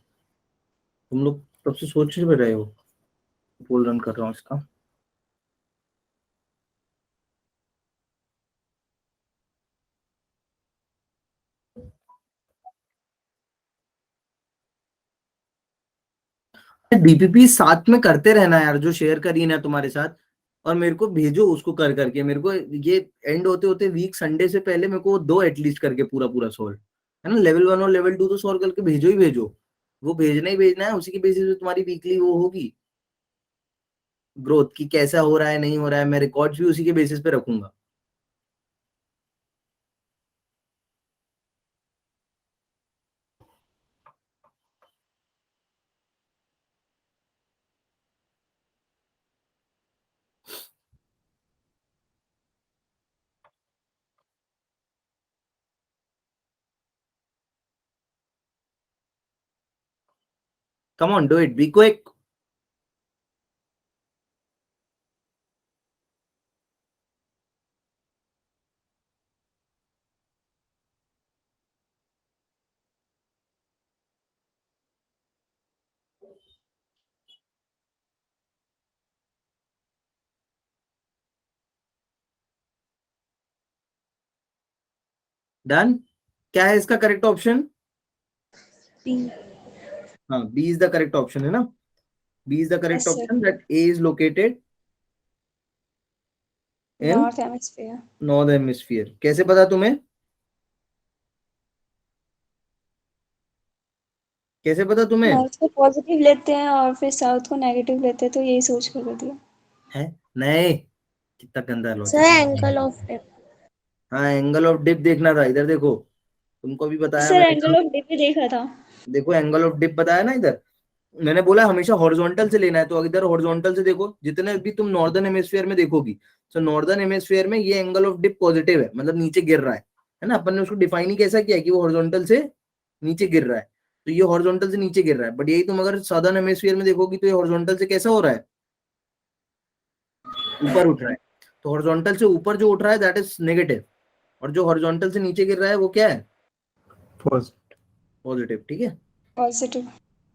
तुम लोग तब से सोच रहे हो पोल रन कर रहा हूँ इसका। डीपीपी साथ में करते रहना यार, जो शेयर करी ना तुम्हारे साथ, और मेरे को भेजो उसको कर करके। मेरे को ये एंड होते होते वीक संडे से पहले मेरे को दो एटलीस्ट करके पूरा पूरा सॉल्व, है ना? लेवल 1 और लेवल 2 तो सॉल्व करके भेजो ही भेजो, वो भेजना ही भेजना है, उसी की बेसिस पे तुम्हारी वीकली वो होगी ग्रोथ की, कैसा हो रहा है नहीं हो रहा है, मैं रिकॉर्ड्स भी उसी के बेसिस पे रखूंगा। Come on, do it. Be quick. Done. क्या है इसका करेक्ट ऑप्शन? B. हाँ, B is the correct option है ना? B is the correct Yes, sir. option that A is located in North hemisphere. North hemisphere. कैसे पता तुम्हें? कैसे पता तुम्हें? नॉर्थ को पॉजिटिव लेते हैं और फिर साउथ को नेगेटिव लेते हैं, तो यही सोच कर दिया। है? नहीं, कितना गंदा Sir, logic. angle of dip. हाँ, एंगल ऑफ डिप देखना था। इधर देखो, तुमको भी बताया सर मैंने। एंगल ऑफ डिप भी देखा था। देखो, एंगल ऑफ डिप बताया ना इधर। मैंने बोला हमेशा हॉरिजॉन्टल से लेना है, तो इधर हॉरिजॉन्टल से देखो। जितने भी तुम नॉर्दर्न हेमिस्फीयर में देखोगी, तो नॉर्दर्न हेमिस्फीयर में ये एंगल ऑफ डिप पॉजिटिव है, मतलब नीचे गिर रहा है ना। अपन ने उसको डिफाइन ही कैसा किया कि वो हॉरिजॉन्टल से नीचे गिर रहा है, तो ये हॉरिजॉन्टल से नीचे गिर रहा है। बट यही तुम अगर सदर्न हेमिस्फीयर में देखोगी, तो ये हॉरिजॉन्टल से कैसा हो रहा है? ऊपर उठ रहा है। तो हॉरिजॉन्टल से ऊपर जो उठ रहा है दैट इज नेगेटिव, और जो हॉरिजॉन्टल से नीचे गिर रहा है वो क्या है? पॉजिटिव। ठीक है, पॉजिटिव।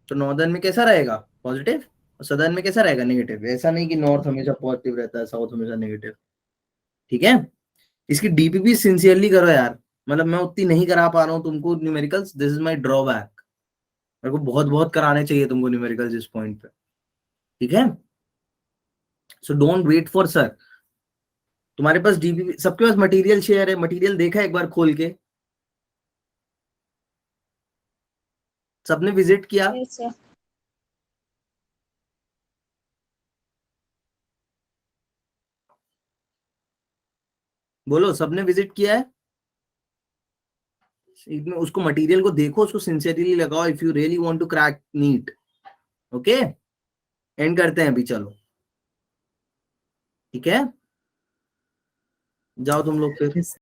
तो नॉर्दर्न में कैसा रहेगा? पॉजिटिव, और सदर्न में कैसा रहेगा? नेगेटिव। ऐसा नहीं कि नॉर्थ हमेशा पॉजिटिव रहता है, साउथ हमेशा नेगेटिव। ठीक है, इसकी डीपीपी सिंसियरली करो यार। मतलब मैं उतनी नहीं करा पा रहा हूँ तुमको numericals, this is my drawback. मेरे को बहुत बहुत कराने चाहिए तुमको न्यूमेरिकल्स इस पॉइंट पे। ठीक है, so don't wait for sir. तुम्हारे पास डीपीपी, सबके पास मटेरियल शेयर है? मटेरियल देखा एक बार खोल के? सबने विजिट किया? Yes sir. बोलो, सबने विजिट किया है? इसमें उसको मटेरियल को देखो, उसको सिंसियरली लगाओ if you really want to crack NEET. Okay, and करते हैं अभी, चलो। ठीक है, जाओ तुम लोग फिर।